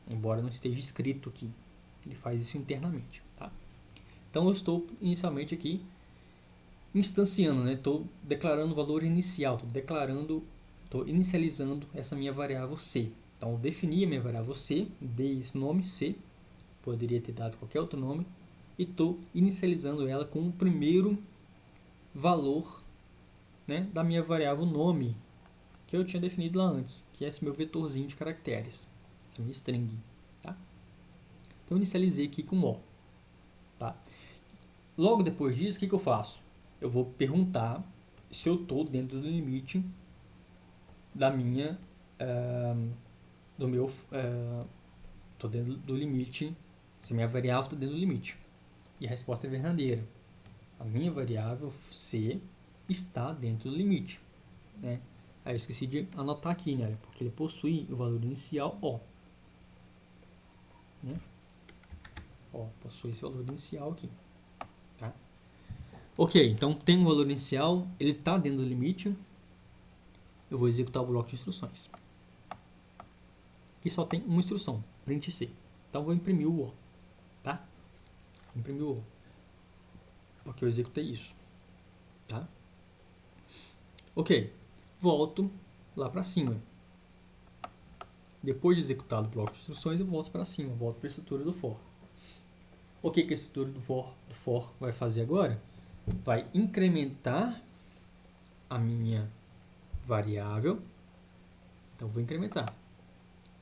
Embora não esteja escrito aqui. Ele faz isso internamente. Tá? Então eu estou inicialmente aqui instanciando, né? Estou declarando o valor inicial. Estou inicializando essa minha variável C. Então eu defini a minha variável C, dei esse nome C. Poderia ter dado qualquer outro nome. E estou inicializando ela com o primeiro valor, né, da minha variável nome que eu tinha definido lá antes, que é esse meu vetorzinho de caracteres, essa minha string. Tá? Então, eu inicializei aqui com O. Tá? Logo depois disso, o que eu faço? Eu vou perguntar se eu estou dentro do limite da minha... estou dentro do limite, se a minha variável está dentro do limite. E a resposta é verdadeira. A minha variável C está dentro do limite. Né? Aí eu esqueci de anotar aqui, né? Porque ele possui o valor inicial O. Né? Ó, possui esse valor inicial aqui. Tá? Ok, então tem um valor inicial, ele está dentro do limite. Eu vou executar o bloco de instruções. Aqui só tem uma instrução, print C. Então vou imprimir o O. Tá? Imprimir o O. Porque eu executei isso. Tá? Ok, volto lá para cima. Depois de executado o bloco de instruções, eu volto para cima, volto para a estrutura do for. O que a estrutura do for vai fazer agora? Vai incrementar a minha variável. Então, vou incrementar.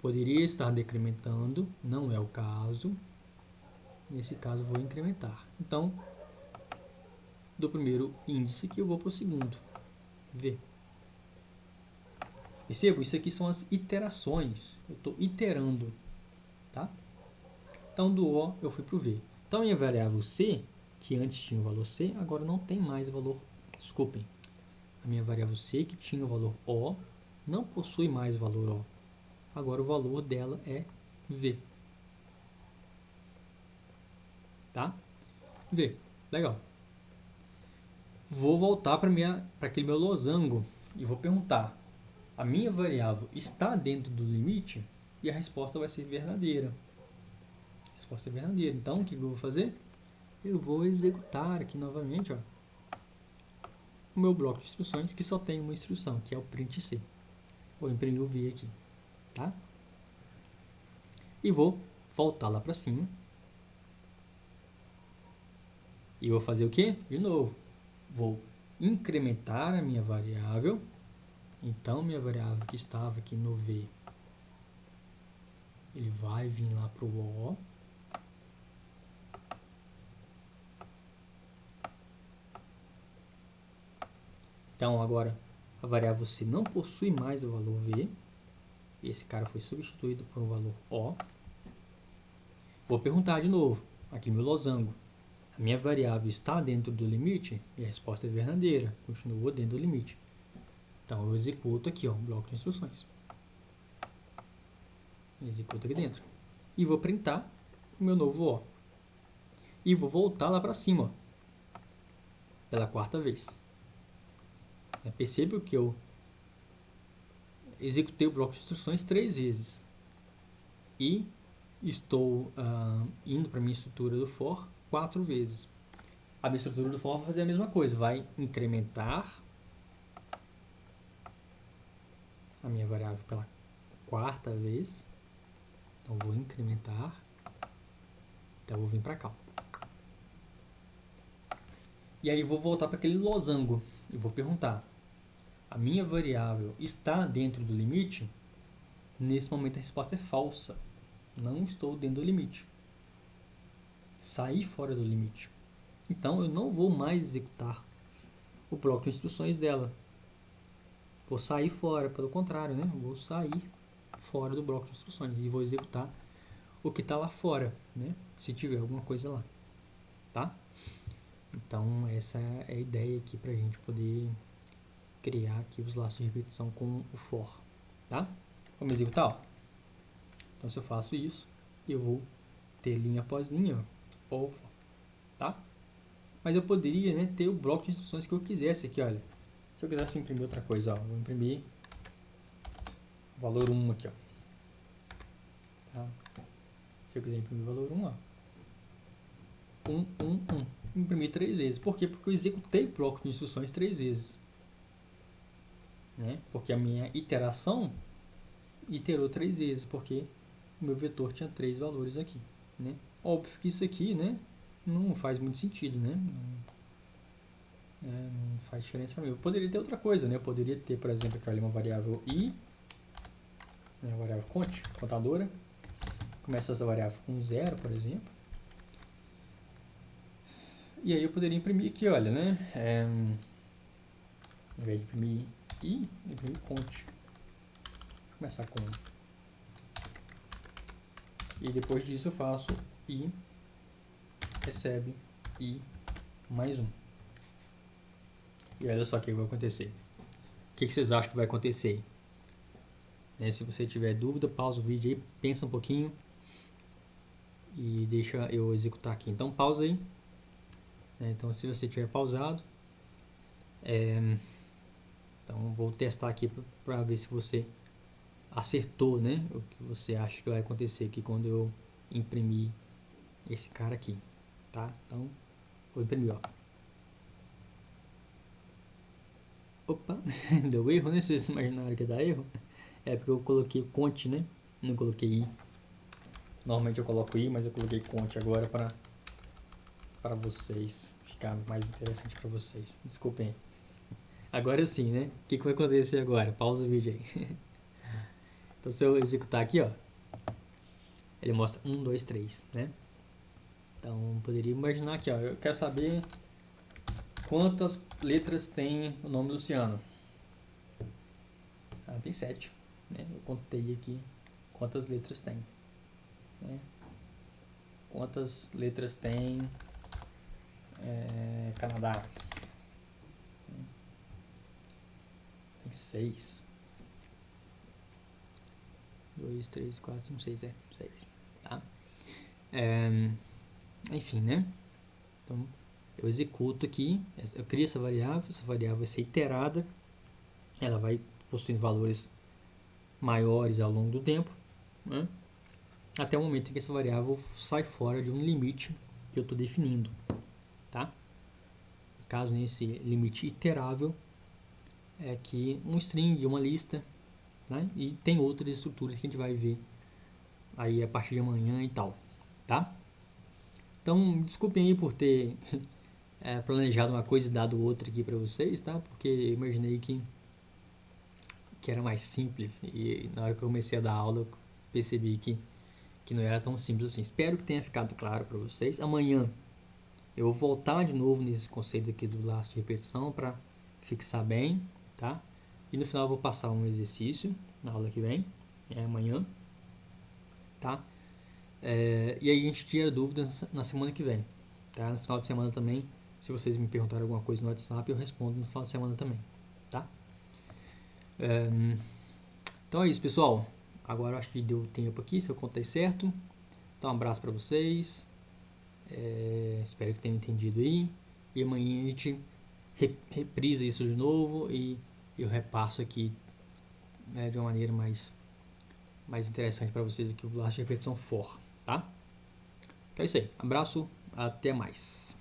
Poderia estar decrementando, não é o caso. Nesse caso, vou incrementar. Então, do primeiro índice aqui, eu vou para o segundo, V. Percebo? Isso aqui são as iterações. Eu estou iterando, tá? Então, do O, eu fui para o V. Então, a minha variável C, que antes tinha o valor C, agora não tem mais o valor... Desculpem. A minha variável C, que tinha o valor O, não possui mais o valor O. Agora, o valor dela é V. Tá? V. Legal. Vou voltar para aquele meu losango e vou perguntar: a minha variável está dentro do limite? E a resposta vai ser verdadeira. A resposta é verdadeira. Então, o que eu vou fazer? Eu vou executar aqui novamente, ó, o meu bloco de instruções, que só tem uma instrução, que é o print C. Vou imprimir o V aqui, tá? E vou voltar lá para cima. E vou fazer o quê? De novo, vou incrementar a minha variável. Então, minha variável que estava aqui no V, ele vai vir lá para o O. Então, agora, a variável C não possui mais o valor V. Esse cara foi substituído por um valor O. Vou perguntar de novo, aqui no meu losango. A minha variável está dentro do limite? E a resposta é verdadeira, continua dentro do limite. Então, eu executo aqui, ó, um bloco de instruções. Executo aqui dentro. E vou printar o meu novo O. E vou voltar lá para cima, ó, pela quarta vez. Perceba que eu executei o bloco de instruções 3 vezes. E estou indo para a minha estrutura do for 4 vezes. A minha estrutura do for vai fazer a mesma coisa. Vai incrementar a minha variável pela quarta vez. Então, vou incrementar. Então, vou vir para cá. E aí, vou voltar para aquele losango. E vou perguntar: a minha variável está dentro do limite? Nesse momento, a resposta é falsa. Não estou dentro do limite. Saí fora do limite. Então, eu não vou mais executar o bloco de instruções dela. Vou sair fora, pelo contrário, né? Vou sair fora do bloco de instruções e vou executar o que está lá fora, né? Se tiver alguma coisa lá, tá? Então, essa é a ideia aqui para a gente poder criar aqui os laços de repetição com o for, tá? Vamos executar, ó. Então, se eu faço isso, eu vou ter linha após linha, ou for, tá? Mas eu poderia, né, ter o bloco de instruções que eu quisesse aqui, olha. Se eu quisesse imprimir outra coisa, ó, vou imprimir o valor 1 aqui, ó. Tá? Se eu quiser imprimir o valor 1, ó. 1, 1, 1. Imprimir 3 vezes. Por quê? Porque eu executei o bloco de instruções 3 vezes. Né? Porque a minha iteração iterou 3 vezes, porque o meu vetor tinha 3 valores aqui. Né? Óbvio que isso aqui, né, não faz muito sentido, né? Não faz diferença para mim. Eu poderia ter outra coisa, né? Eu poderia ter, por exemplo, aqui uma variável i, né, uma variável contadora. Começa essa variável com 0, por exemplo. E aí eu poderia imprimir aqui, olha, né? Ao invés de imprimir i, imprimir cont. Começar com 1. E depois disso eu faço i recebe i mais 1. E olha só o que vai acontecer. O que vocês acham que vai acontecer? Né, se você tiver dúvida, pausa o vídeo aí, pensa um pouquinho e deixa eu executar aqui. Então pausa aí. Então se você tiver pausado, então vou testar aqui para ver se você acertou, né? O que você acha que vai acontecer aqui quando eu imprimir esse cara aqui, tá? Então vou imprimir, ó. Opa, deu erro, né? Vocês imaginaram que ia dar erro? É porque eu coloquei cont, né? Não coloquei i. Normalmente eu coloco i, mas eu coloquei cont agora para vocês, ficar mais interessante para vocês. Desculpem. Agora sim, né? O que vai acontecer agora? Pausa o vídeo aí. Então se eu executar aqui, ó, ele mostra 1, 2, 3, né? Então, poderia imaginar aqui, ó, eu quero saber quantas letras tem o nome do oceano. Ah, tem 7. Né? Eu contei aqui quantas letras tem. Né? Quantas letras tem Canadá? Tem 6. 2, 3, 4, 5, 6. 6. Tá? Enfim, né? Então, eu executo aqui, eu crio essa variável vai ser iterada, ela vai possuindo valores maiores ao longo do tempo, né? Até o momento em que essa variável sai fora de um limite que eu estou definindo, tá? No caso, nesse limite iterável, é aqui um string, uma lista, né? E tem outras estruturas que a gente vai ver aí a partir de amanhã e tal, tá? Então, desculpem aí por ter planejado uma coisa e dado outra aqui para vocês, tá? Porque eu imaginei que era mais simples e na hora que eu comecei a dar aula eu percebi que não era tão simples assim. Espero que tenha ficado claro para vocês. Amanhã eu vou voltar de novo nesse conceito aqui do laço de repetição para fixar bem, tá? E no final eu vou passar um exercício na aula que vem, amanhã, tá? E aí a gente tira dúvidas na semana que vem, tá? No final de semana também, se vocês me perguntarem alguma coisa no WhatsApp, eu respondo no final de semana também, tá? Então é isso, pessoal. Agora eu acho que deu tempo aqui, se eu contei certo. Então um abraço para vocês. Espero que tenham entendido aí. E amanhã a gente reprisa isso de novo e eu repasso aqui de uma maneira mais interessante para vocês aqui o laço de repetição for, tá? Então é isso aí. Abraço, até mais.